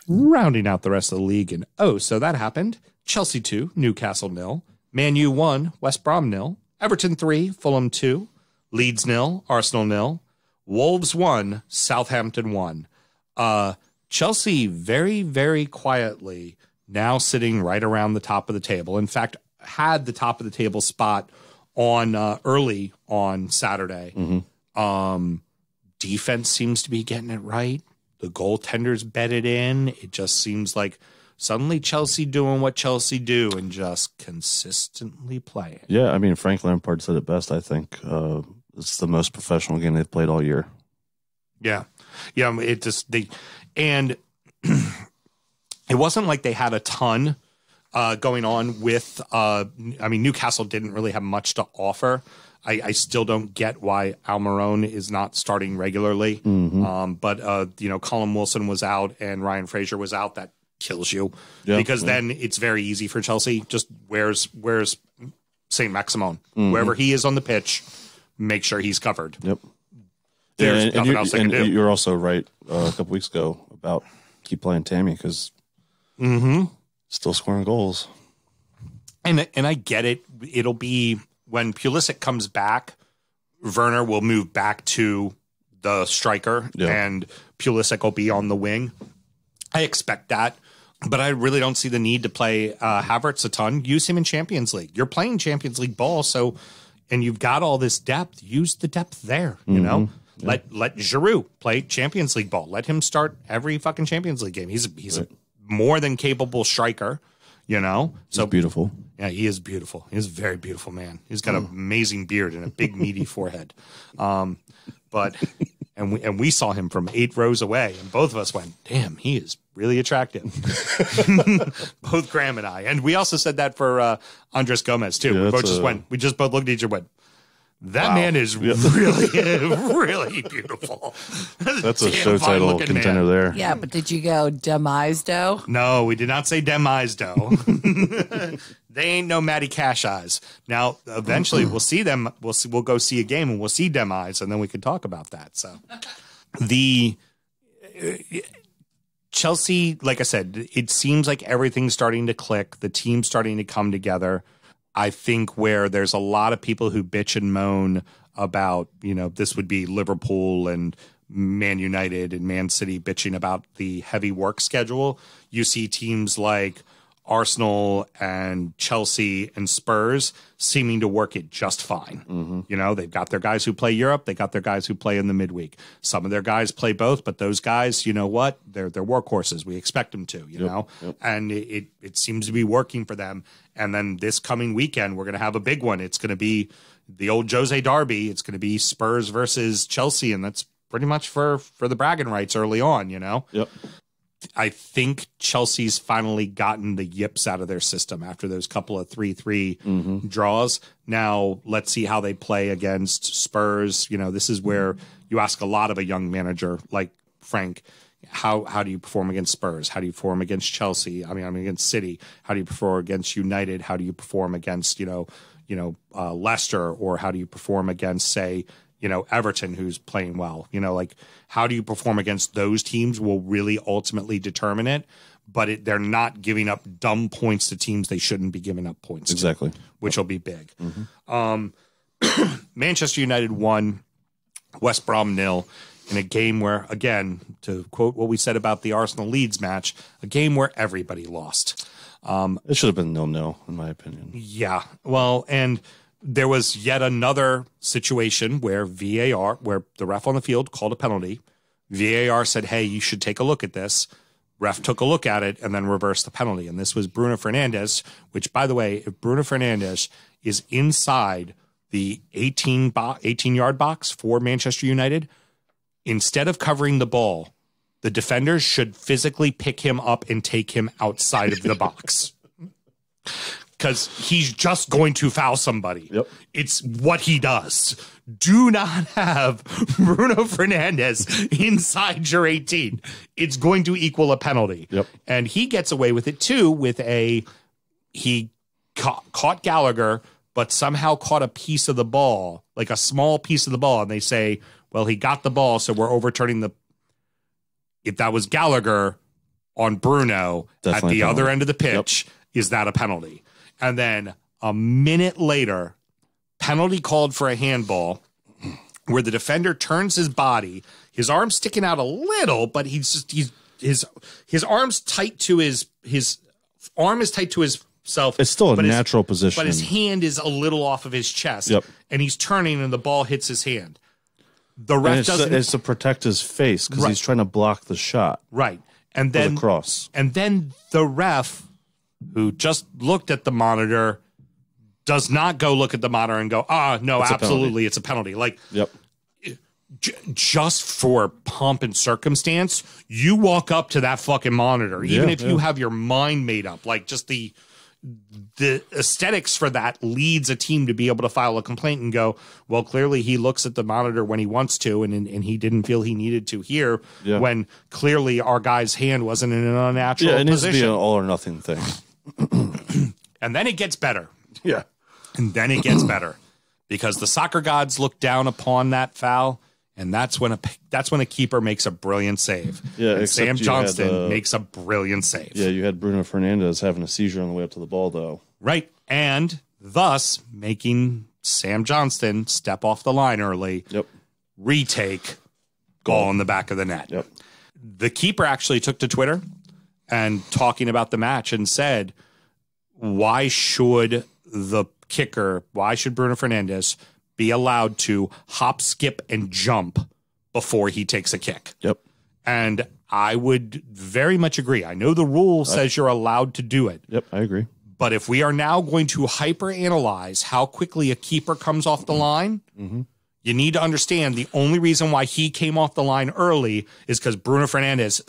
Speaker 2: Rounding out the rest of the league. And so that happened. Chelsea 2, Newcastle 0. Man U 1, West Brom 0. Everton 3, Fulham 2. Leeds 0, Arsenal 0. Wolves 1, Southampton 1. Chelsea very, very quietly now sitting right around the top of the table. In fact, had the top of the table spot on early on Saturday. Defense seems to be getting it right. The goaltender's bedded in. It just seems like suddenly Chelsea doing what Chelsea do and just consistently playing.
Speaker 5: Yeah, I mean, Frank Lampard said it best, I think. It's the most professional game they've played all year.
Speaker 2: Yeah. Yeah, and it wasn't like they had a ton going on with Newcastle didn't really have much to offer. I still don't get why Almiron is not starting regularly. But Colin Wilson was out and Ryan Fraser was out. That kills you because then it's very easy for Chelsea. Just where's Saint Maximin? Wherever he is on the pitch, make sure he's covered.
Speaker 5: Yep.
Speaker 2: There's nothing else they can do.
Speaker 5: You're also right a couple weeks ago about keep playing Tammy because still scoring goals.
Speaker 2: And I get it. It'll be when Pulisic comes back, Werner will move back to the striker and Pulisic will be on the wing. I expect that, but I really don't see the need to play Havertz a ton. Use him in Champions League. You're playing Champions League ball, and you've got all this depth. Use the depth there, you know? Yeah. Let Giroud play Champions League ball. Let him start every fucking Champions League game. He's a more than capable striker, you know?
Speaker 5: So beautiful.
Speaker 2: Yeah, he is beautiful. He's a very beautiful man. He's got an amazing beard and a big meaty forehead. But we saw him from 8 rows away, and both of us went, "Damn, he is really attractive." Both Graham and I, and we also said that for Andres Gomez too.
Speaker 5: Yeah,
Speaker 2: we just both looked at each other and went, "That man is really, really beautiful."
Speaker 5: That's a show title contender there.
Speaker 3: Yeah, but did you go Demise Doe?
Speaker 2: No, we did not say Demise Doe. They ain't no Matty Cash Eyes. Now, eventually, we'll see them. We'll go see a game and we'll see Demise, and then we can talk about that. So, the Chelsea, like I said, it seems like everything's starting to click. The team's starting to come together. I think where there's a lot of people who bitch and moan about, this would be Liverpool and Man United and Man City bitching about the heavy work schedule. You see teams like Arsenal and Chelsea and Spurs seeming to work it just fine. They've got their guys who play Europe. They got their guys who play in the midweek. Some of their guys play both, but those guys, you know what? They're workhorses. We expect them to, you know, and it seems to be working for them. And then this coming weekend, we're going to have a big one. It's going to be the old Jose Derby. It's going to be Spurs versus Chelsea. And that's pretty much for the bragging rights early on, Yep. I think Chelsea's finally gotten the yips out of their system after those couple of 3-3 draws. Now let's see how they play against Spurs. This is where you ask a lot of a young manager like Frank. How do you perform against Spurs? How do you perform against Chelsea? I mean against City. How do you perform against United? How do you perform against Leicester? Or how do you perform against, say, Everton, who's playing well? How do you perform against those teams will really ultimately determine it. But they're not giving up dumb points to teams they shouldn't be giving up points
Speaker 5: to,
Speaker 2: which will be big. Manchester United won, West Brom 0, in a game where, again, to quote what we said about the Arsenal-Leeds match, a game where everybody lost.
Speaker 5: It should have been 0-0, in my opinion.
Speaker 2: Yeah, well, and there was yet another situation where where the ref on the field called a penalty. VAR said, "Hey, you should take a look at this." Ref took a look at it and then reversed the penalty. And this was Bruno Fernandes, which, by the way, if Bruno Fernandes is inside the 18-yard box for Manchester United, instead of covering the ball, the defenders should physically pick him up and take him outside of the box. because he's just going to foul somebody.
Speaker 5: Yep.
Speaker 2: It's what he does. Do not have Bruno Fernandes inside your 18. It's going to equal a penalty.
Speaker 5: Yep.
Speaker 2: And he gets away with it too with he caught Gallagher, but somehow caught a piece of the ball, like a small piece of the ball. And they say, well, he got the ball, so we're overturning if that was Gallagher on Bruno
Speaker 5: Definitely
Speaker 2: at the other end of the pitch, is that a penalty? And then a minute later, penalty called for a handball where the defender turns his body, his arm's sticking out a little, but his arm's tight to his arm is tight to his self.
Speaker 5: It's still a natural position.
Speaker 2: But his hand is a little off of his chest.
Speaker 5: Yep.
Speaker 2: And he's turning and the ball hits his hand. The ref doesn't.
Speaker 5: It's to protect his face because he's trying to block the shot.
Speaker 2: Right. And then
Speaker 5: the cross.
Speaker 2: And then the ref, who just looked at the monitor, does not go look at the monitor and go, no, absolutely, it's a penalty. Like,
Speaker 5: yep.
Speaker 2: Just for pomp and circumstance, you walk up to that fucking monitor, even if you have your mind made up. Like, just the aesthetics for that leads a team to be able to file a complaint and go, well, clearly he looks at the monitor when he wants to, and he didn't feel he needed to here when clearly our guy's hand wasn't in an unnatural position. It needs to be
Speaker 5: an all or nothing thing.
Speaker 2: And then it gets better.
Speaker 5: Yeah.
Speaker 2: And then it gets better because the soccer gods look down upon that foul, and that's when a keeper makes a brilliant save.
Speaker 5: Yeah,
Speaker 2: and Sam Johnston makes a brilliant save.
Speaker 5: Yeah, you had Bruno Fernandes having a seizure on the way up to the ball, though.
Speaker 2: Right, and thus making Sam Johnston step off the line early.
Speaker 5: Yep.
Speaker 2: Retake, goal in the back of the net.
Speaker 5: Yep.
Speaker 2: The keeper actually took to Twitter and talking about the match and said, why should Bruno Fernandes be allowed to hop, skip, and jump before he takes a kick?
Speaker 5: Yep.
Speaker 2: And I would very much agree. I know the rule says you're allowed to do it.
Speaker 5: Yep, I agree.
Speaker 2: But if we are now going to hyper-analyze how quickly a keeper comes off the line, you need to understand the only reason why he came off the line early is because Bruno Fernandes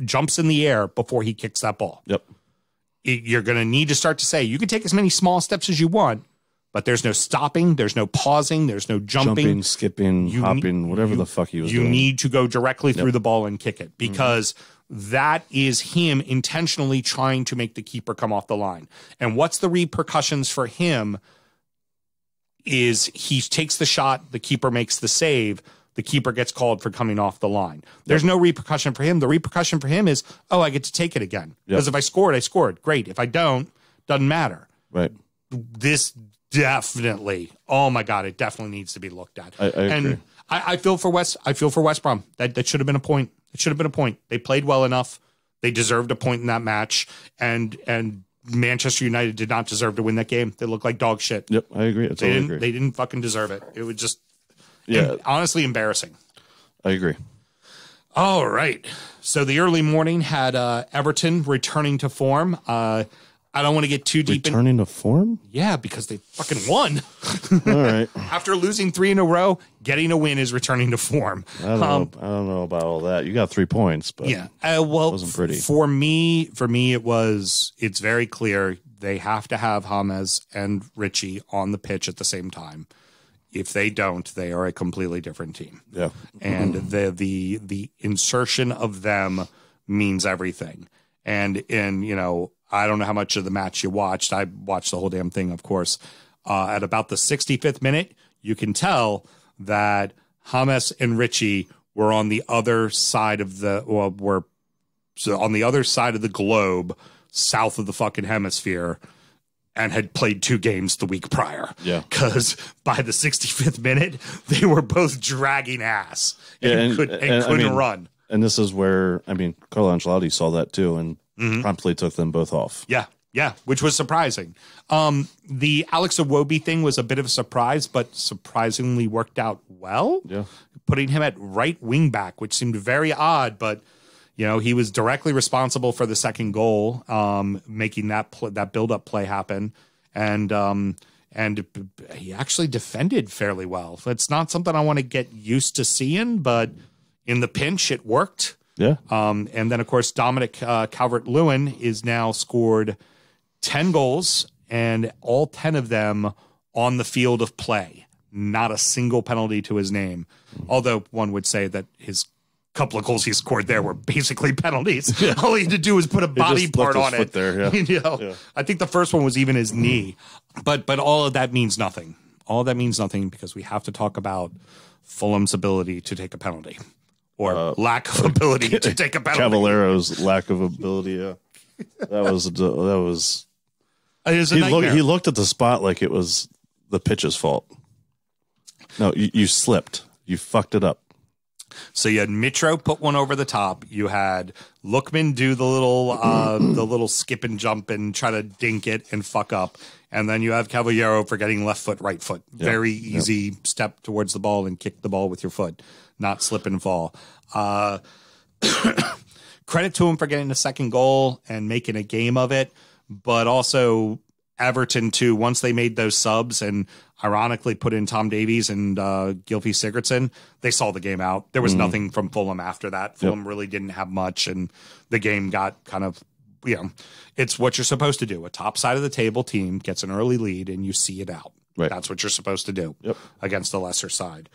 Speaker 2: jumps in the air before he kicks that ball.
Speaker 5: Yep.
Speaker 2: You're going to need to start to say, you can take as many small steps as you want, but there's no stopping, there's no pausing, there's no jumping,
Speaker 5: skipping, hopping, whatever the fuck he was doing.
Speaker 2: You need to go directly through the ball and kick it because that is him intentionally trying to make the keeper come off the line. And what's the repercussions for him is he takes the shot, the keeper makes the save, the keeper gets called for coming off the line. There's no repercussion for him. The repercussion for him is, I get to take it again. Because if I scored, I scored. Great. If I don't, doesn't matter.
Speaker 5: Right.
Speaker 2: This definitely, oh my God, it definitely needs to be looked at.
Speaker 5: I agree.
Speaker 2: And I feel for West Brom. That should have been a point. It should have been a point. They played well enough. They deserved a point in that match. And Manchester United did not deserve to win that game. They looked like dog shit.
Speaker 5: Yep, I agree. They
Speaker 2: didn't fucking deserve it. It was just honestly embarrassing.
Speaker 5: I agree.
Speaker 2: All right. So the early morning had Everton returning to form. I don't want to get too deep
Speaker 5: returning to form?
Speaker 2: Yeah, because they fucking won.
Speaker 5: All right.
Speaker 2: After losing 3 in a row, getting a win is returning to form.
Speaker 5: I don't know about all that. You got 3 points, but
Speaker 2: yeah. It
Speaker 5: wasn't pretty.
Speaker 2: For me, it's very clear they have to have James and Richie on the pitch at the same time. If they don't, they are a completely different team.
Speaker 5: Yeah.
Speaker 2: And the insertion of them means everything. And I don't know how much of the match you watched. I watched the whole damn thing, of course. At about the 65th minute, you can tell that James and Richie were on the other side of the globe, south of the fucking hemisphere, and had played 2 games the week prior.
Speaker 5: Yeah.
Speaker 2: Because by the 65th minute, they were both dragging ass and couldn't run.
Speaker 5: And this is where, Carlo Ancelotti saw that too and promptly took them both off.
Speaker 2: Yeah, which was surprising. The Alex Iwobi thing was a bit of a surprise, but surprisingly worked out well.
Speaker 5: Yeah.
Speaker 2: Putting him at right wing back, which seemed very odd, but he was directly responsible for the second goal, making that build-up play happen, and he actually defended fairly well. It's not something I want to get used to seeing, but in the pinch, it worked.
Speaker 5: Yeah.
Speaker 2: And then, of course, Dominic Calvert-Lewin is now scored 10 goals and all 10 of them on the field of play. Not a single penalty to his name. Although one would say that his couple of goals he scored there were basically penalties. Yeah. All he had to do was put a body part on it.
Speaker 5: There, yeah.
Speaker 2: I think the first one was even his knee. But all of that means nothing. All of that means nothing because we have to talk about Fulham's ability to take a penalty. Or lack of ability to take a penalty.
Speaker 5: Cavallero's lack of ability, yeah. That was
Speaker 2: he
Speaker 5: looked at the spot like it was the pitch's fault. No, you slipped. You fucked it up.
Speaker 2: So you had Mitro put one over the top. You had Lookman do the little skip and jump and try to dink it and fuck up. And then you have Caballero forgetting left foot, right foot. Yep. Very easy step towards the ball and kick the ball with your foot, not slip and fall. Credit to him for getting the second goal and making a game of it, but also Everton too. Once they made those subs and ironically put in Tom Davies and Gylfi Sigurdsson, they saw the game out. There was nothing from Fulham after that. Fulham really didn't have much, and the game got kind of, it's what you're supposed to do. A top side of the table team gets an early lead, and you see it out.
Speaker 5: Right.
Speaker 2: That's what you're supposed to do against the lesser side.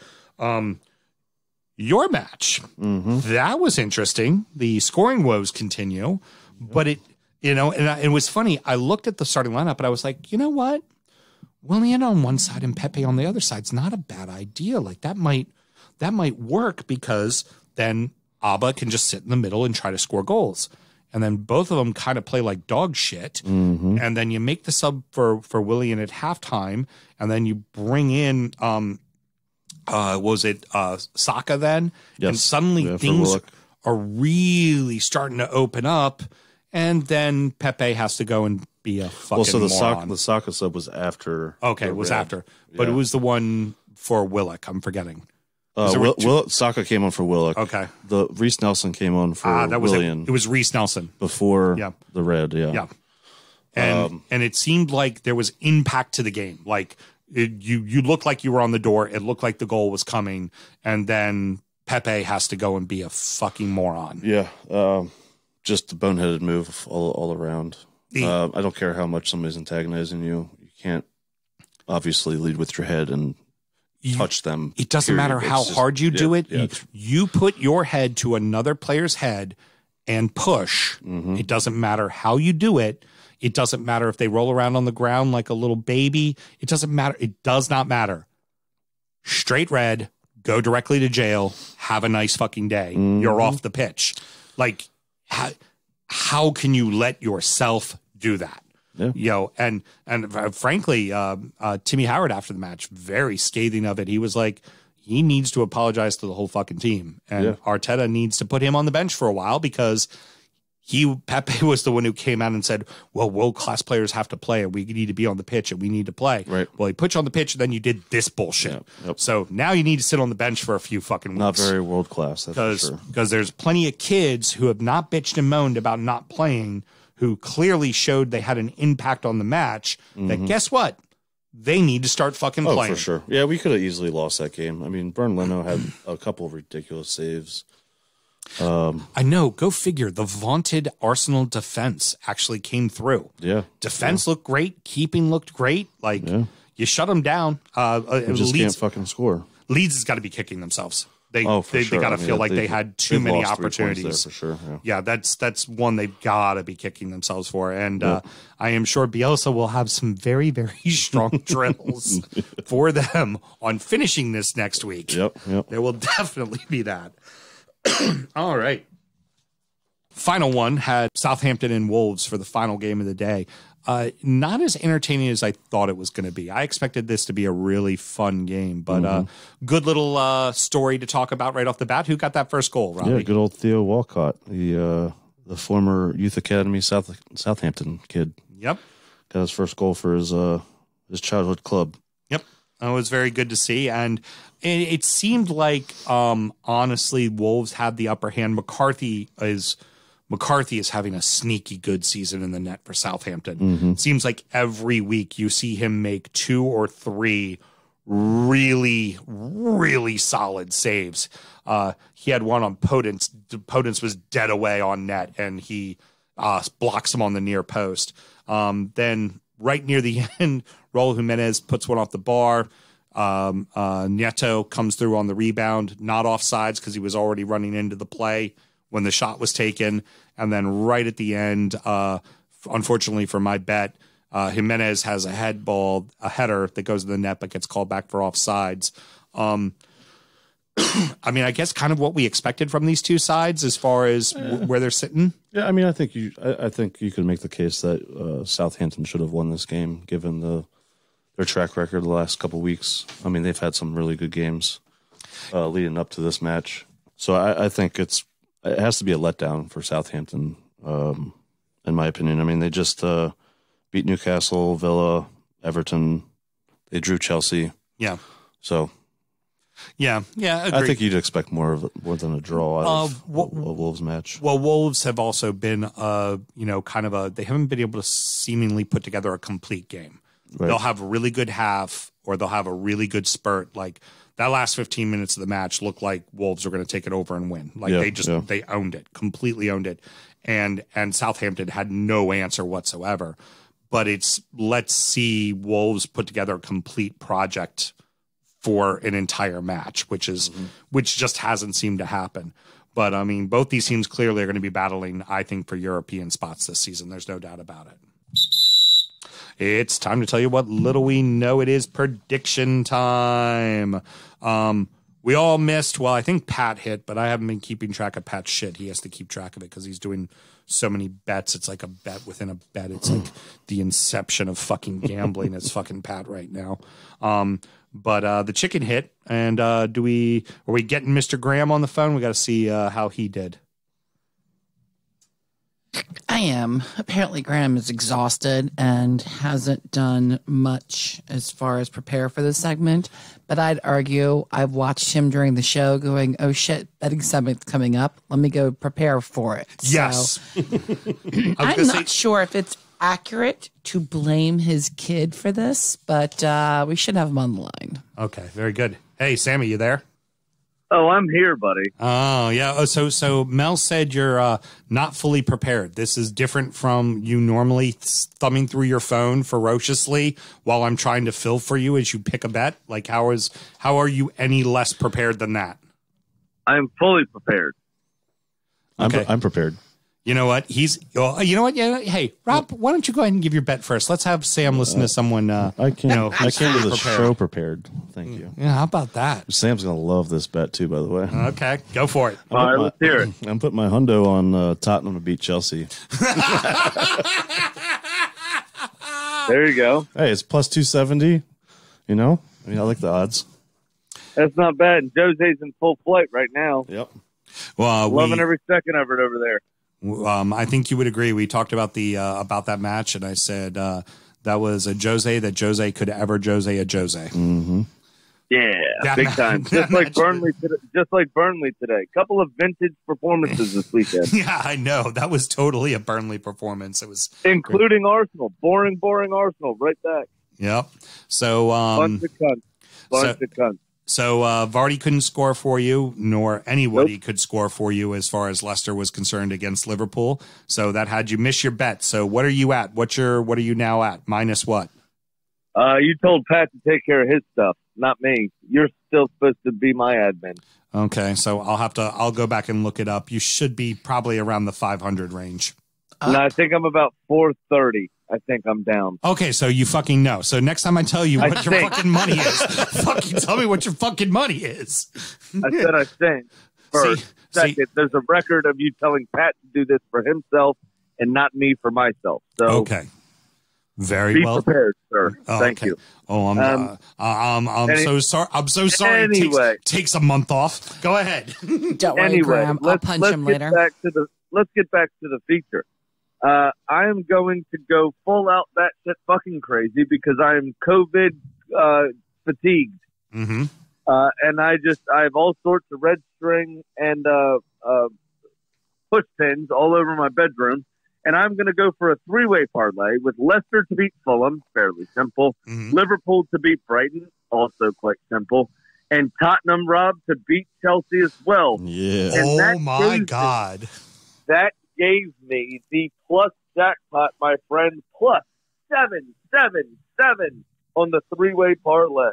Speaker 2: Your match, that was interesting. The scoring woes continue, but it was funny. I looked at the starting lineup, and I was like, you know what? Willian on one side and Pepe on the other side's not a bad idea. Like that might work because then Abba can just sit in the middle and try to score goals. And then both of them kind of play like dog shit. And then you make the sub for Willian at halftime, and then you bring in Saka then? Yes. And suddenly things are really starting to open up, and then Pepe has to go and be a fucking moron.
Speaker 5: The Saka sub was after.
Speaker 2: Okay, it was after. But it was the one for Willock. I'm forgetting.
Speaker 5: Saka came on for Willock.
Speaker 2: Okay.
Speaker 5: The Reece Nelson came on for Willian.
Speaker 2: It was Reece Nelson.
Speaker 5: Before the red,
Speaker 2: Yeah. And it seemed like there was impact to the game. Like you looked like you were on the door. It looked like the goal was coming. And then Pepe has to go and be a fucking moron.
Speaker 5: Yeah. Just a boneheaded move all around. I don't care how much somebody's antagonizing you. You can't obviously lead with your head and touch them.
Speaker 2: It doesn't matter how hard you do it. You put your head to another player's head and push. It doesn't matter how you do it. It doesn't matter if they roll around on the ground like a little baby. It doesn't matter. It does not matter. Straight red, go directly to jail, have a nice fucking day. You're off the pitch. Like, how can you let yourself do that? Yeah. And frankly, Timmy Howard after the match, very scathing of it. He was like, he needs to apologize to the whole fucking team. And Arteta needs to put him on the bench for a while because Pepe was the one who came out and said, well, world-class players have to play and we need to be on the pitch and we need to play.
Speaker 5: Right.
Speaker 2: Well, he put you on the pitch and then you did this bullshit. So now you need to sit on the bench for a few fucking weeks.
Speaker 5: Not very world-class, that's for sure.
Speaker 2: Because there's plenty of kids who have not bitched and moaned about not playing who clearly showed they had an impact on the match that guess what? They need to start fucking playing.
Speaker 5: Oh, for sure. Yeah, we could have easily lost that game. I mean, Bernd Leno had a couple of ridiculous saves.
Speaker 2: I know. Go figure. The vaunted Arsenal defense actually came through.
Speaker 5: Yeah.
Speaker 2: Defense looked great. Keeping looked great. Like, you shut them down.
Speaker 5: Leeds can't fucking score.
Speaker 2: Leeds has got to be kicking themselves. They
Speaker 5: sure.
Speaker 2: got to feel like they had too many opportunities.
Speaker 5: There for sure.
Speaker 2: Yeah, that's one they've got to be kicking themselves for. And I am sure Bielsa will have some very, very strong drills for them on finishing this next week.
Speaker 5: Yep.
Speaker 2: There will definitely be that. All right. Final one had Southampton and Wolves for the final game of the day. Not as entertaining as I thought it was going to be. I expected this to be a really fun game, but good little story to talk about right off the bat. Who got that first goal, Robbie?
Speaker 5: Yeah, good old Theo Walcott, the former Youth Academy Southampton kid.
Speaker 2: Yep.
Speaker 5: Got his first goal for his childhood club.
Speaker 2: Yep. It was very good to see. And it seemed like, honestly, Wolves had the upper hand. McCarthy is having a sneaky good season in the net for Southampton. It seems like every week you see him make 2 or 3 really, really solid saves. He had one on Podence. Podence was dead away on net, and he blocks him on the near post. Then right near the end, Raul Jimenez puts one off the bar. Nieto comes through on the rebound, not offsides because he was already running into the play when the shot was taken. And then right at the end, unfortunately for my bet, Jimenez has a header that goes to the net but gets called back for offsides. I mean, I guess kind of what we expected from these two sides as far as where they're sitting.
Speaker 5: Yeah, I mean, I think you could make the case that Southampton should have won this game given their track record the last couple weeks. I mean, they've had some really good games leading up to this match. So I think it has to be a letdown for Southampton, in my opinion. I mean, they just beat Newcastle, Villa, Everton. They drew Chelsea.
Speaker 2: Yeah.
Speaker 5: So.
Speaker 2: Yeah, agreed.
Speaker 5: I think you'd expect more than a draw out of a Wolves match.
Speaker 2: Well, Wolves have also been, they haven't been able to seemingly put together a complete game. Right. They'll have a really good half or they'll have a really good spurt. Like that last 15 minutes of the match looked like Wolves were going to take it over and win. Like they owned it, completely owned it. And Southampton had no answer whatsoever. But let's see Wolves put together a complete project for an entire match, which just hasn't seemed to happen. But I mean, both these teams clearly are going to be battling, I think, for European spots this season. There's no doubt about it. It's time to tell you what little we know. It is prediction time. We all missed. Well, I think Pat hit, but I haven't been keeping track of Pat's shit. He has to keep track of it because he's doing so many bets. It's like a bet within a bet. It's like the inception of fucking gambling. It's fucking Pat right now. But the chicken hit, and are we getting Mr. Graham on the phone? We got to see how he did.
Speaker 3: I am. Apparently, Graham is exhausted and hasn't done much as far as prepare for this segment. But I'd argue I've watched him during the show going, oh shit, betting segment's coming up. Let me go prepare for it.
Speaker 2: Yes.
Speaker 3: So, I'm not sure if it's accurate to blame his kid for this, but we should have him on the line.
Speaker 2: Okay, very good. Hey, Sammy, you there?
Speaker 6: Oh, I'm here, buddy.
Speaker 2: Oh, yeah. Oh, so Mel said you're not fully prepared. This is different from you normally thumbing through your phone ferociously while I'm trying to fill for you as you pick a bet. Like, how are you any less prepared than that?
Speaker 6: I'm fully prepared.
Speaker 2: Okay.
Speaker 5: I'm prepared.
Speaker 2: You know what? You know what? Yeah. Hey, Rob, why don't you go ahead and give your bet first? Let's have Sam listen to someone.
Speaker 5: I came to the show prepared. Thank you.
Speaker 2: Yeah, how about that?
Speaker 5: Sam's gonna love this bet too. By the way.
Speaker 2: Okay, go for it.
Speaker 6: All right, let's hear it.
Speaker 5: I'm putting my hundo on Tottenham to beat Chelsea.
Speaker 6: There you go.
Speaker 5: Hey, it's plus 270. You know, I mean, I like the odds.
Speaker 6: That's not bad. And Jose's in full flight right now.
Speaker 5: Yep.
Speaker 2: Well,
Speaker 6: loving every second of it over there.
Speaker 2: I think you would agree. We talked about about that match, and I said that was a Jose that Jose could ever Jose a Jose.
Speaker 5: Mm-hmm.
Speaker 6: Yeah, big time. Just like Burnley today. Couple of vintage performances this weekend.
Speaker 2: Yeah, I know. That was totally a Burnley performance. It was
Speaker 6: including Arsenal. Boring Arsenal. Right back.
Speaker 2: Yep. So
Speaker 6: bunch of cunts.
Speaker 2: So Vardy couldn't score for you, nor anybody could score for you as far as Leicester was concerned against Liverpool. So that had you miss your bet. So what are you at? What are you now at? Minus what?
Speaker 6: You told Pat to take care of his stuff, not me. You're still supposed to be my admin.
Speaker 2: Okay, so I'll go back and look it up. You should be probably around the 500 range.
Speaker 6: No, I think I'm about 430. I think I'm down.
Speaker 2: Okay, so you fucking know. So next time I tell you what your fucking money is, fucking tell me what your fucking money is.
Speaker 6: I said I think. First. Second, there's a record of you telling Pat to do this for himself and not me for myself. So
Speaker 2: okay. Very
Speaker 6: be
Speaker 2: well
Speaker 6: prepared, sir. Thank you.
Speaker 2: Oh, I'm so sorry. I'm so sorry.
Speaker 6: Anyway,
Speaker 2: it takes a month off. Go ahead.
Speaker 3: Don't worry, Graham. I'll punch him later.
Speaker 6: Let's get back to the feature. I am going to go full out that shit fucking crazy because I am COVID fatigued.
Speaker 2: Mm-hmm.
Speaker 6: And I have all sorts of red string and push pins all over my bedroom. And I'm going to go for a three-way parlay with Leicester to beat Fulham, fairly simple. Mm-hmm. Liverpool to beat Brighton, also quite simple. And Tottenham, Rob, to beat Chelsea as well.
Speaker 5: Yeah.
Speaker 6: And
Speaker 2: oh, my God.
Speaker 6: That gave me the plus jackpot, my friend, plus 7 7-7 on the three-way parlay.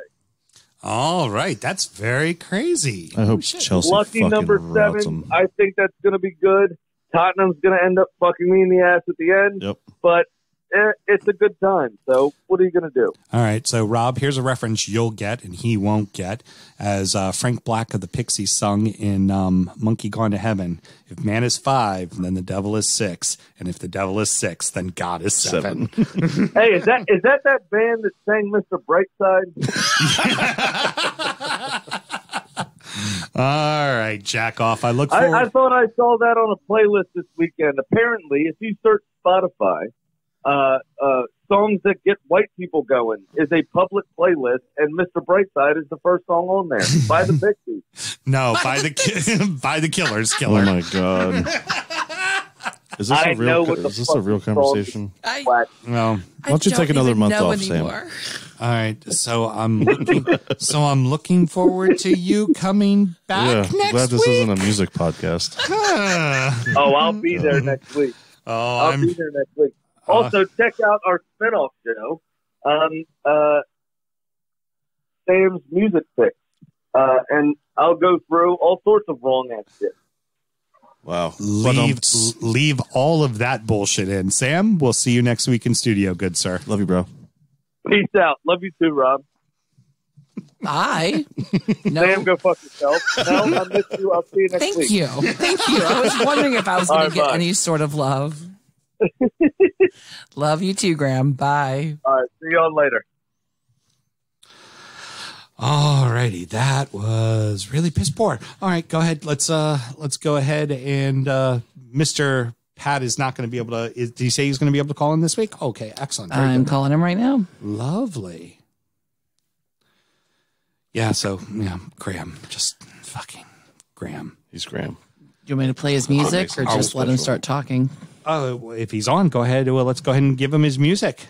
Speaker 2: All right, that's very crazy.
Speaker 5: I hope Chelsea
Speaker 6: Lucky
Speaker 5: fucking
Speaker 6: number
Speaker 5: rots
Speaker 6: 7.
Speaker 5: them.
Speaker 6: I think that's going to be good. Tottenham's going to end up fucking me in the ass at the end.
Speaker 5: Yep.
Speaker 6: But it's a good time. So what are you going to do?
Speaker 2: All right, so Rob, here's a reference you'll get and he won't get, as Frank Black of the Pixies sung in Monkey Gone to Heaven. If man is 5, then the devil is 6, and if the devil is 6, then God is 7.
Speaker 6: Hey, is that band that sang Mr. Brightside?
Speaker 2: All right, jack off. I thought
Speaker 6: I saw that on a playlist this weekend. Apparently, if you search Spotify, songs that get white people going is a public playlist, and Mr. Brightside is the first song on there by the Pixies.
Speaker 2: No, by the Killers. Killer.
Speaker 5: Oh my god! Is this a real conversation?
Speaker 2: Well,
Speaker 5: why don't you take another month off, Sam?
Speaker 2: All right, so I'm looking forward to you coming back next
Speaker 5: glad this
Speaker 2: week.
Speaker 5: isn't a music podcast.
Speaker 6: Oh, I'll be there next week. I'll be there next week. Also, check out our spinoff show, Sam's Music Picks, and I'll go through all sorts of wrong ass shit.
Speaker 5: Wow.
Speaker 2: Leave all of that bullshit in. Sam, we'll see you next week in studio, good sir.
Speaker 5: Love you, bro.
Speaker 6: Peace out. Love you too, Rob.
Speaker 3: Bye.
Speaker 6: Sam, go fuck yourself. No, I miss you. I'll see you next week.
Speaker 3: Thank you. I was wondering if I was going to get any sort of love. Love you too, Graham. Bye.
Speaker 6: All right. See y'all later.
Speaker 2: All righty, that was really piss poor. All right, go ahead. Let's go ahead and Mr. Pat is not going to be able to. Did he say he's going to be able to call in this week? Okay, excellent. Very
Speaker 3: I'm
Speaker 2: good.
Speaker 3: calling him right now.
Speaker 2: Lovely. Yeah. So yeah, Graham, just fucking Graham.
Speaker 5: He's Graham.
Speaker 3: Do you want me to play his music or just let him start talking?
Speaker 2: Oh, if he's on, go ahead. Well, let's go ahead and give him his music.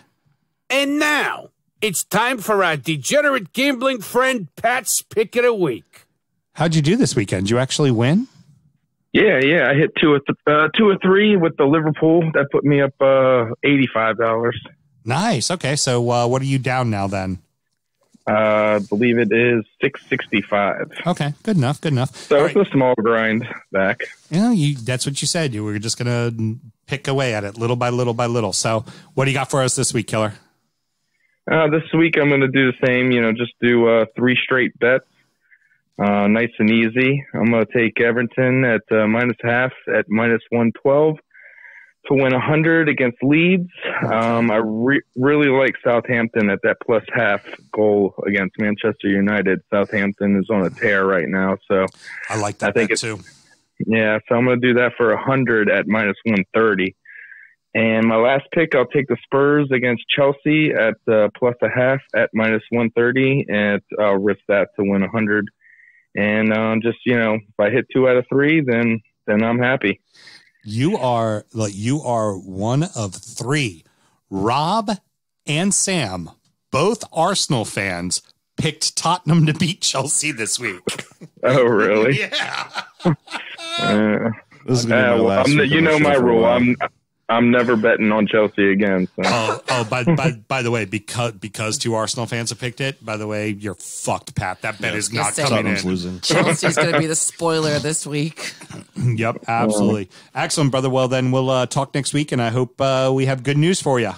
Speaker 7: And now, it's time for our degenerate gambling friend Pat's Pick of the Week.
Speaker 2: How'd you do this weekend? Did you actually win?
Speaker 8: Yeah. I hit two or three with the Liverpool. That put me up $85.
Speaker 2: Nice. Okay, so what are you down now then?
Speaker 8: I believe it is $665.
Speaker 2: Okay, good enough.
Speaker 8: So
Speaker 2: All
Speaker 8: it's
Speaker 2: right.
Speaker 8: a small grind back.
Speaker 2: That's what you said. You were just gonna pick away at it little by little by little. So what do you got for us this week, Killer?
Speaker 8: This week I'm going to do the same. Just do 3 straight bets. Nice and easy. I'm going to take Everton at -0.5 at -112 to win 100 against Leeds. I really like Southampton at that +0.5 goal against Manchester United. Southampton is on a tear right now, so
Speaker 2: I like that bet too.
Speaker 8: Yeah, so I'm going to do that for 100 at -130. And my last pick, I'll take the Spurs against Chelsea at +0.5 at -130, and I'll risk that to win 100. And if I hit 2 out of 3, then I'm happy.
Speaker 2: You are one of 3. Rob and Sam, both Arsenal fans, picked Tottenham to beat Chelsea this week.
Speaker 8: Oh, really?
Speaker 2: Yeah.
Speaker 5: This is going to be my last week
Speaker 8: you
Speaker 5: on the
Speaker 8: know
Speaker 5: show
Speaker 8: my
Speaker 5: for a
Speaker 8: rule.
Speaker 5: while.
Speaker 8: I'm never betting on Chelsea again. So.
Speaker 2: By the way, because 2 Arsenal fans have picked it, by the way, you're fucked, Pat. That bet is not coming
Speaker 5: Tottenham's
Speaker 2: in.
Speaker 5: losing.
Speaker 3: Chelsea's going to be the spoiler this week.
Speaker 2: Yep, absolutely. Excellent, brother. Well, then we'll talk next week, and I hope we have good news for you.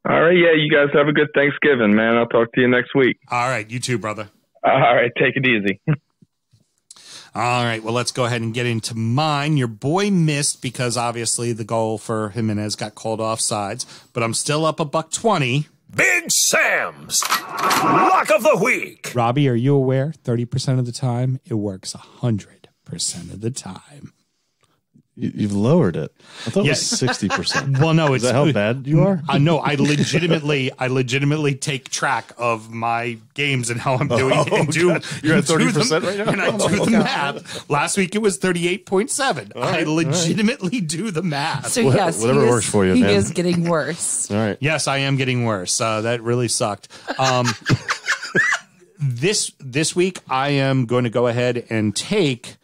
Speaker 8: All right. Yeah, you guys have a good Thanksgiving, man. I'll talk to you next week.
Speaker 2: All right, you too, brother.
Speaker 8: All right. Take it easy.
Speaker 2: All right, well, let's go ahead and get into mine. Your boy missed because obviously the goal for Jimenez got called offsides, but I'm still up $120.
Speaker 7: Big Sam's Lock of the Week.
Speaker 2: Robbie, are you aware 30% of the time it works 100% of the time?
Speaker 5: You've lowered it. I thought it was 60%.
Speaker 2: Well, no,
Speaker 5: Is that how bad you are?
Speaker 2: No, I legitimately take track of my games and how I'm doing.
Speaker 5: You're at 30% right now?
Speaker 2: And I do the math. Last week it was 38.7. I legitimately do the math.
Speaker 3: So yes,
Speaker 5: whatever works for you,
Speaker 3: he
Speaker 5: man.
Speaker 3: is getting worse.
Speaker 5: All right.
Speaker 2: Yes, I am getting worse. That really sucked. This week I am going to go ahead and take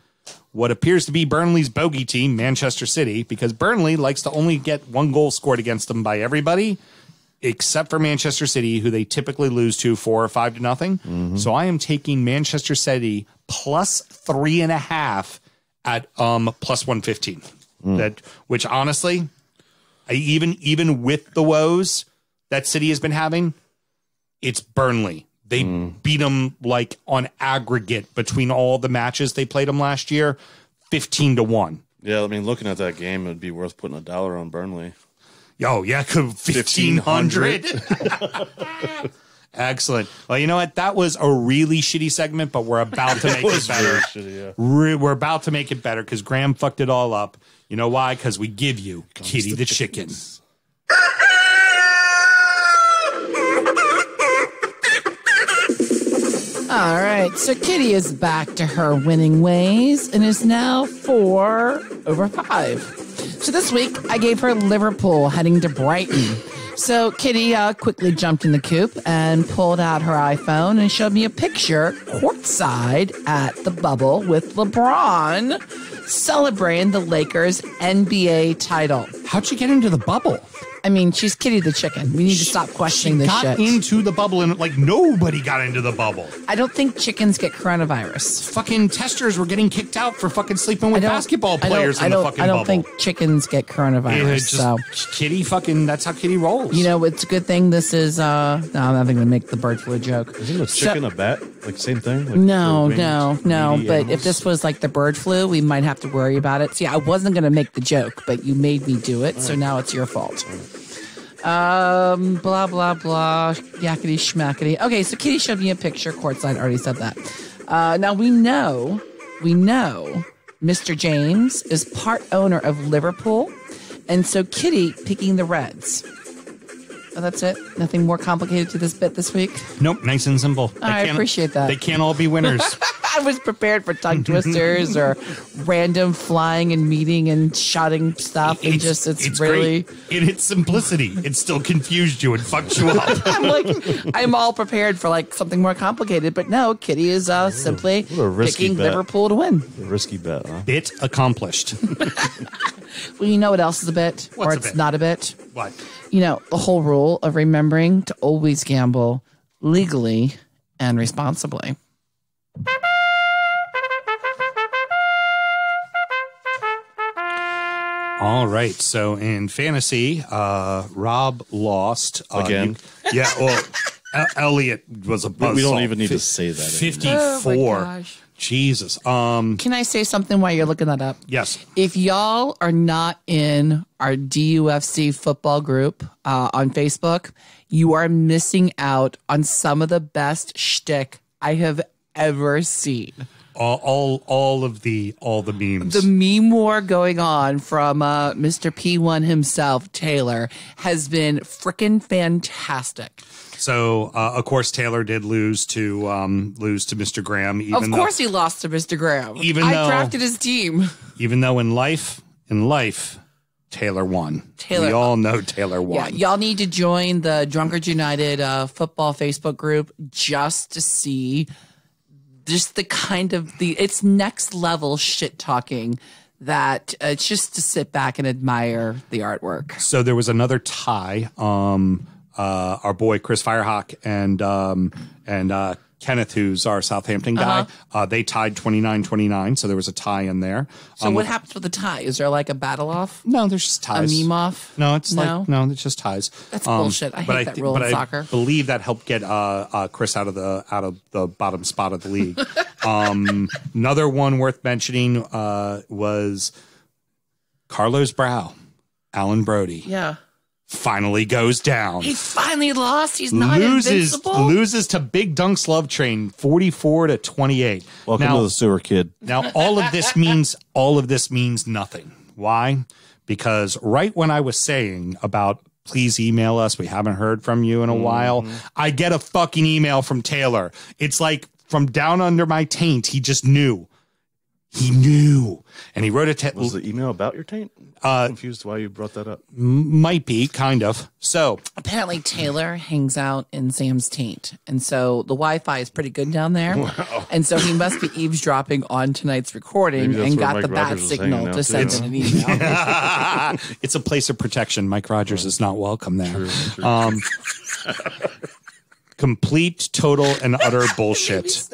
Speaker 2: what appears to be Burnley's bogey team, Manchester City, because Burnley likes to only get 1 goal scored against them by everybody. except for Manchester City, who they typically lose to 4 or 5 to nothing.
Speaker 5: Mm-hmm.
Speaker 2: So I am taking Manchester City plus 3.5 at plus 115. Which honestly, even with the woes that City has been having, it's Burnley. They beat them like on aggregate between all the matches they played them last year, 15-1.
Speaker 5: Yeah, I mean, looking at that game, it'd be worth putting $1 on Burnley.
Speaker 2: Oh, yeah, 1,500. Excellent. Well, you know what? That was a really shitty segment, but we're about to make it better.
Speaker 5: Shitty, yeah.
Speaker 2: We're about to make it better because Graham fucked it all up. You know why? Because we give you Kitty the chicken.
Speaker 3: All right, so Kitty is back to her winning ways and is now 4 over 5. So this week, I gave her Liverpool heading to Brighton. So Kitty quickly jumped in the coop and pulled out her iPhone and showed me a picture courtside at the bubble with LeBron celebrating the Lakers' NBA title.
Speaker 2: How'd you get into the bubble?
Speaker 3: I mean, she's Kitty the chicken. We need to stop questioning this shit.
Speaker 2: She got into the bubble and like nobody got into the bubble.
Speaker 3: I don't think chickens get coronavirus.
Speaker 2: Fucking testers were getting kicked out for fucking sleeping with basketball players in the fucking bubble.
Speaker 3: I don't think chickens get coronavirus. So
Speaker 2: Kitty fucking, that's how Kitty rolls.
Speaker 3: You know, it's a good thing this is, no, I'm not going to make the bird flu joke.
Speaker 5: Isn't a chicken a bat? Like same thing? Like
Speaker 3: no. But
Speaker 5: animals?
Speaker 3: if this was like the bird flu, we might have to worry about it. See, I wasn't going to make the joke, but you made me do it. So now it's your fault. Blah, blah, blah, yakety schmackety. Okay, so Kitty showed me a picture courtside. Already said that. Now we know Mr. James is part owner of Liverpool, and so Kitty picking the Reds. Oh, that's it? Nothing more complicated to this bit this week?
Speaker 2: Nope, nice and simple.
Speaker 3: I appreciate that.
Speaker 2: They can't all be winners.
Speaker 3: I was prepared for tongue twisters or random flying and meeting and shouting stuff. And it's really
Speaker 2: great. In its simplicity, it still confused you and fucked you up.
Speaker 3: I'm all prepared for like something more complicated, but no, Kitty is simply picking
Speaker 5: bet.
Speaker 3: Liverpool to win.
Speaker 5: A risky bet, huh?
Speaker 2: Bit accomplished.
Speaker 3: Well, you know what else is a bit?
Speaker 2: What's
Speaker 3: or it's not a bit?
Speaker 2: What?
Speaker 3: You know, the whole rule of remembering to always gamble legally and responsibly.
Speaker 2: All right. So in fantasy, Rob lost
Speaker 5: again.
Speaker 2: Elliot was a buzzsaw.
Speaker 5: We don't even need to say that.
Speaker 2: 54.
Speaker 3: Oh my gosh.
Speaker 2: Jesus.
Speaker 3: Can I say something while you're looking that up?
Speaker 2: Yes.
Speaker 3: If y'all are not in our DUFC football group on Facebook, you are missing out on some of the best shtick I have ever seen.
Speaker 2: All the memes.
Speaker 3: The meme war going on from Mr. P1 himself, Taylor, has been freaking fantastic.
Speaker 2: So, of course, Taylor did lose to Mr. Graham.
Speaker 3: He lost to Mr. Graham. I drafted his team.
Speaker 2: Even though in life, Taylor won. We all know Taylor won.
Speaker 3: Yeah, y'all need to join the Drunkards United football Facebook group just to see just the kind of it's next level shit talking that it's just to sit back and admire the artwork.
Speaker 2: So there was another tie. Our boy Chris Firehawk and Kenneth, who's our Southampton guy, they tied 29-29, so there was a tie in there.
Speaker 3: So what happens with the tie? Is there like a battle off?
Speaker 2: No, there's just ties.
Speaker 3: A meme off?
Speaker 2: No, it's it's just ties.
Speaker 3: That's bullshit. I hate that rule in soccer.
Speaker 2: I believe that helped get Chris out of the bottom spot of the league. Another one worth mentioning was Carlos Brow, Alan Brody.
Speaker 3: Yeah.
Speaker 2: Finally goes down.
Speaker 3: He finally lost. He's not invincible.
Speaker 2: Loses to Big Dunk's Love Train 44-28.
Speaker 5: Welcome to the sewer, kid.
Speaker 2: Now all of this means nothing. Why? Because right when I was saying about please email us, we haven't heard from you in a while, I get a fucking email from Taylor. It's like from down under my taint, he just knew. He knew. And he wrote a
Speaker 5: Was the email about your taint? I'm confused why you brought that up.
Speaker 2: Might be, kind of. So
Speaker 3: Apparently, Taylor hangs out in Sam's taint. And so the Wi-Fi is pretty good down there.
Speaker 5: Wow.
Speaker 3: And so he must be eavesdropping on tonight's recording
Speaker 5: Maybe that's
Speaker 3: and
Speaker 5: where
Speaker 3: got
Speaker 5: Mike
Speaker 3: the bat
Speaker 5: Rogers was
Speaker 3: signal
Speaker 5: hanging out,
Speaker 3: to send
Speaker 5: too.
Speaker 3: in an email.
Speaker 2: it's a place of protection. Mike Rogers is not welcome there.
Speaker 5: True.
Speaker 2: Complete, total, and utter bullshit.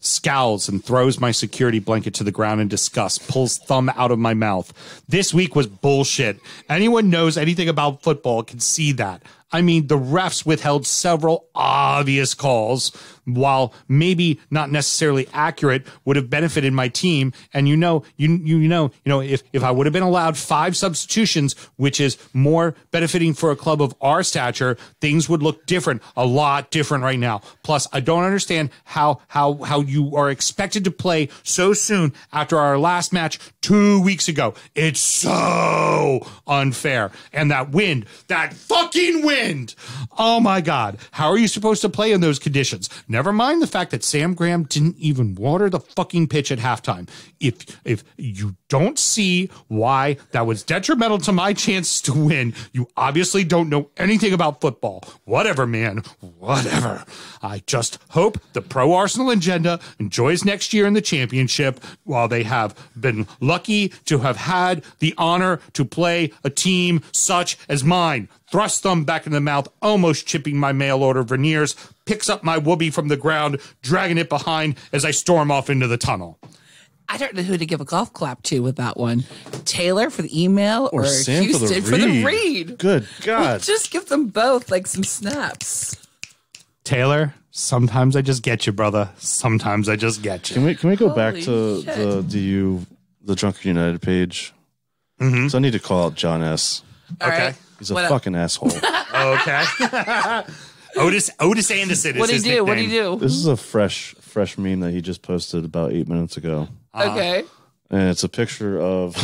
Speaker 2: Scowls and throws my security blanket to the ground in disgust, pulls thumb out of my mouth. This week was bullshit. Anyone knows anything about football can see that. I mean, the refs withheld several obvious calls, while maybe not necessarily accurate, would have benefited my team. And if I would have been allowed 5 substitutions, which is more benefiting for a club of our stature, things would look different, a lot different right now. Plus, I don't understand how you are expected to play so soon after our last match 2 weeks ago. It's so unfair. And that fucking wind. Oh my God. How are you supposed to play in those conditions? Never mind the fact that Sam Graham didn't even water the fucking pitch at halftime. If you don't see why that was detrimental to my chances to win, you obviously don't know anything about football. Whatever, man. Whatever. I just hope the pro Arsenal agenda enjoys next year in the championship, while they have been lucky to have had the honor to play a team such as mine. Thrust thumb back in the mouth, almost chipping my mail order veneers, picks up my whoopee from the ground, dragging it behind as I storm off into the tunnel.
Speaker 3: I don't know who to give a golf clap to with that one. Taylor for the email or
Speaker 5: Sam
Speaker 3: Houston
Speaker 5: for the
Speaker 3: read.
Speaker 5: Good God.
Speaker 3: Just give them both like some snaps.
Speaker 2: Taylor, sometimes I just get you, brother. Sometimes I just get you.
Speaker 5: Can we go back
Speaker 3: Holy
Speaker 5: to
Speaker 3: shit.
Speaker 5: the Drunken United page?
Speaker 2: Mm-hmm.
Speaker 5: So I need to call out John S.
Speaker 3: All
Speaker 2: Okay.
Speaker 3: right.
Speaker 5: He's a
Speaker 3: What up?
Speaker 5: fucking asshole.
Speaker 2: Okay. Otis Anderson is
Speaker 3: What do you
Speaker 2: his
Speaker 3: do?
Speaker 2: nickname.
Speaker 3: What do you do?
Speaker 5: This is a fresh meme that he just posted about 8 minutes ago.
Speaker 3: Okay.
Speaker 5: And it's a picture of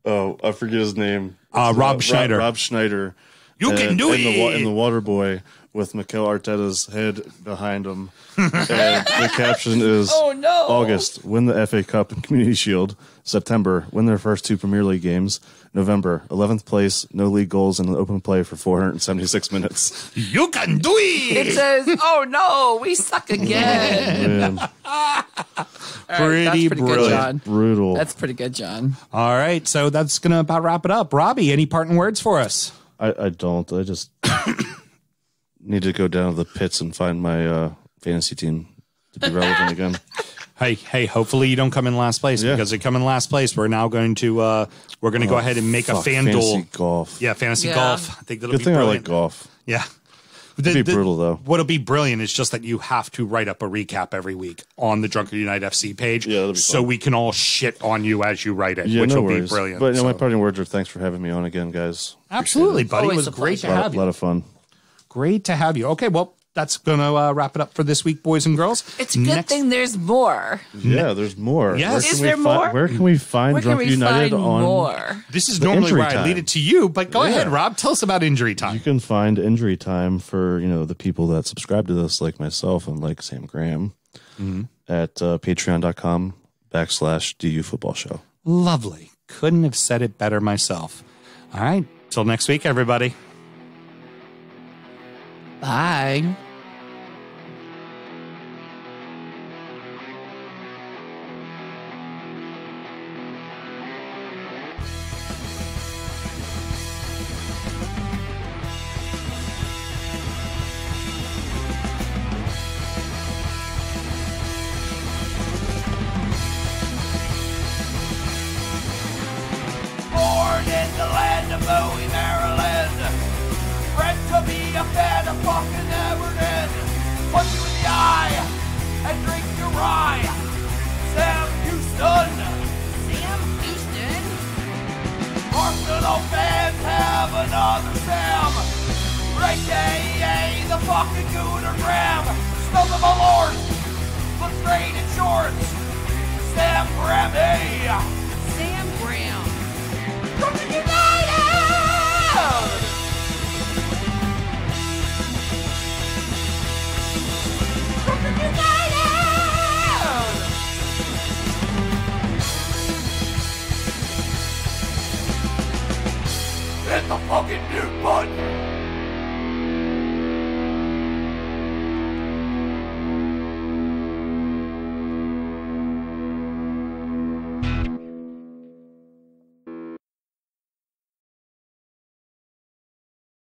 Speaker 5: oh, I forget his name.
Speaker 2: Rob Schneider.
Speaker 5: Rob Schneider.
Speaker 2: You can do it.
Speaker 5: In the water boy with Mikel Arteta's head behind him. And the caption is
Speaker 3: Oh, no.
Speaker 5: August, win the FA Cup and Community Shield. September, win their first 2 Premier League games. November, 11th place, no league goals and an open play for 476 minutes.
Speaker 2: You can do
Speaker 3: It
Speaker 2: it.
Speaker 3: says, "Oh no, we suck again."
Speaker 5: Man,
Speaker 3: All right,
Speaker 2: Pretty
Speaker 3: that's pretty
Speaker 2: brilliant.
Speaker 3: good, John.
Speaker 5: brutal.
Speaker 3: That's pretty good, John.
Speaker 2: All right, so that's going to about wrap it up. Robbie, any parting words for us?
Speaker 5: I don't. I just need to go down to the pits and find my fantasy team to be relevant again.
Speaker 2: Hey, hopefully you don't come in last place,
Speaker 5: Yeah.
Speaker 2: because if you come in last place, we're now going to go ahead and make a
Speaker 5: Fuck,
Speaker 2: FanDuel.
Speaker 5: fantasy golf.
Speaker 2: Yeah, fantasy
Speaker 3: Yeah.
Speaker 2: golf. I think that'll
Speaker 5: Good
Speaker 2: be
Speaker 5: thing I
Speaker 2: brilliant.
Speaker 5: like golf.
Speaker 2: Yeah.
Speaker 5: It'd be brutal, though.
Speaker 2: What'll be brilliant is just that you have to write up a recap every week on the Drunken Unite FC page,
Speaker 5: Yeah, that'll be
Speaker 2: so
Speaker 5: fun.
Speaker 2: we can all shit on you as you write it,
Speaker 5: Yeah,
Speaker 2: which
Speaker 5: no
Speaker 2: will
Speaker 5: worries.
Speaker 2: be brilliant.
Speaker 5: But my
Speaker 2: So-
Speaker 5: parting words are thanks for having me on again, guys.
Speaker 2: Absolutely, buddy.
Speaker 3: Always
Speaker 2: It was
Speaker 3: a
Speaker 2: great to
Speaker 3: pleasure.
Speaker 2: have
Speaker 5: A
Speaker 2: you.
Speaker 5: lot of fun.
Speaker 2: Great to have you. Okay, well, that's going to wrap it up for this week, boys and girls.
Speaker 3: It's a good
Speaker 2: Next-
Speaker 3: thing there's more.
Speaker 5: Yeah, there's more.
Speaker 2: Yes.
Speaker 5: Where
Speaker 2: Is
Speaker 5: can we
Speaker 3: there more?
Speaker 5: Where can we find
Speaker 3: Where can
Speaker 5: Drunken
Speaker 3: we
Speaker 5: United
Speaker 3: find
Speaker 5: on?
Speaker 3: more?
Speaker 2: This is
Speaker 5: The
Speaker 2: normally
Speaker 5: injury
Speaker 2: where I
Speaker 5: time.
Speaker 2: lead it to you, but go
Speaker 5: Yeah.
Speaker 2: ahead, Rob. Tell us about injury time.
Speaker 5: You can find Injury Time for the people that subscribe to this, like myself and like Sam Graham, at patreon.com/DUfootballshow.
Speaker 2: Lovely. Couldn't have said it better myself. All right. Till next week, everybody.
Speaker 3: Bye.
Speaker 4: Born in the land of Bowie, Maryland. Bred to be a fan of fucking Everton. Punch you in the eye and drink your rye. Sam Houston. Sam Houston? Arsenal fans have another Sam. AKA the fucking Gooner Graham. Snub of my lord. Look straight in shorts. Sam Grammy. Sam Graham. Drunken United! Drunken United! fucking mute button.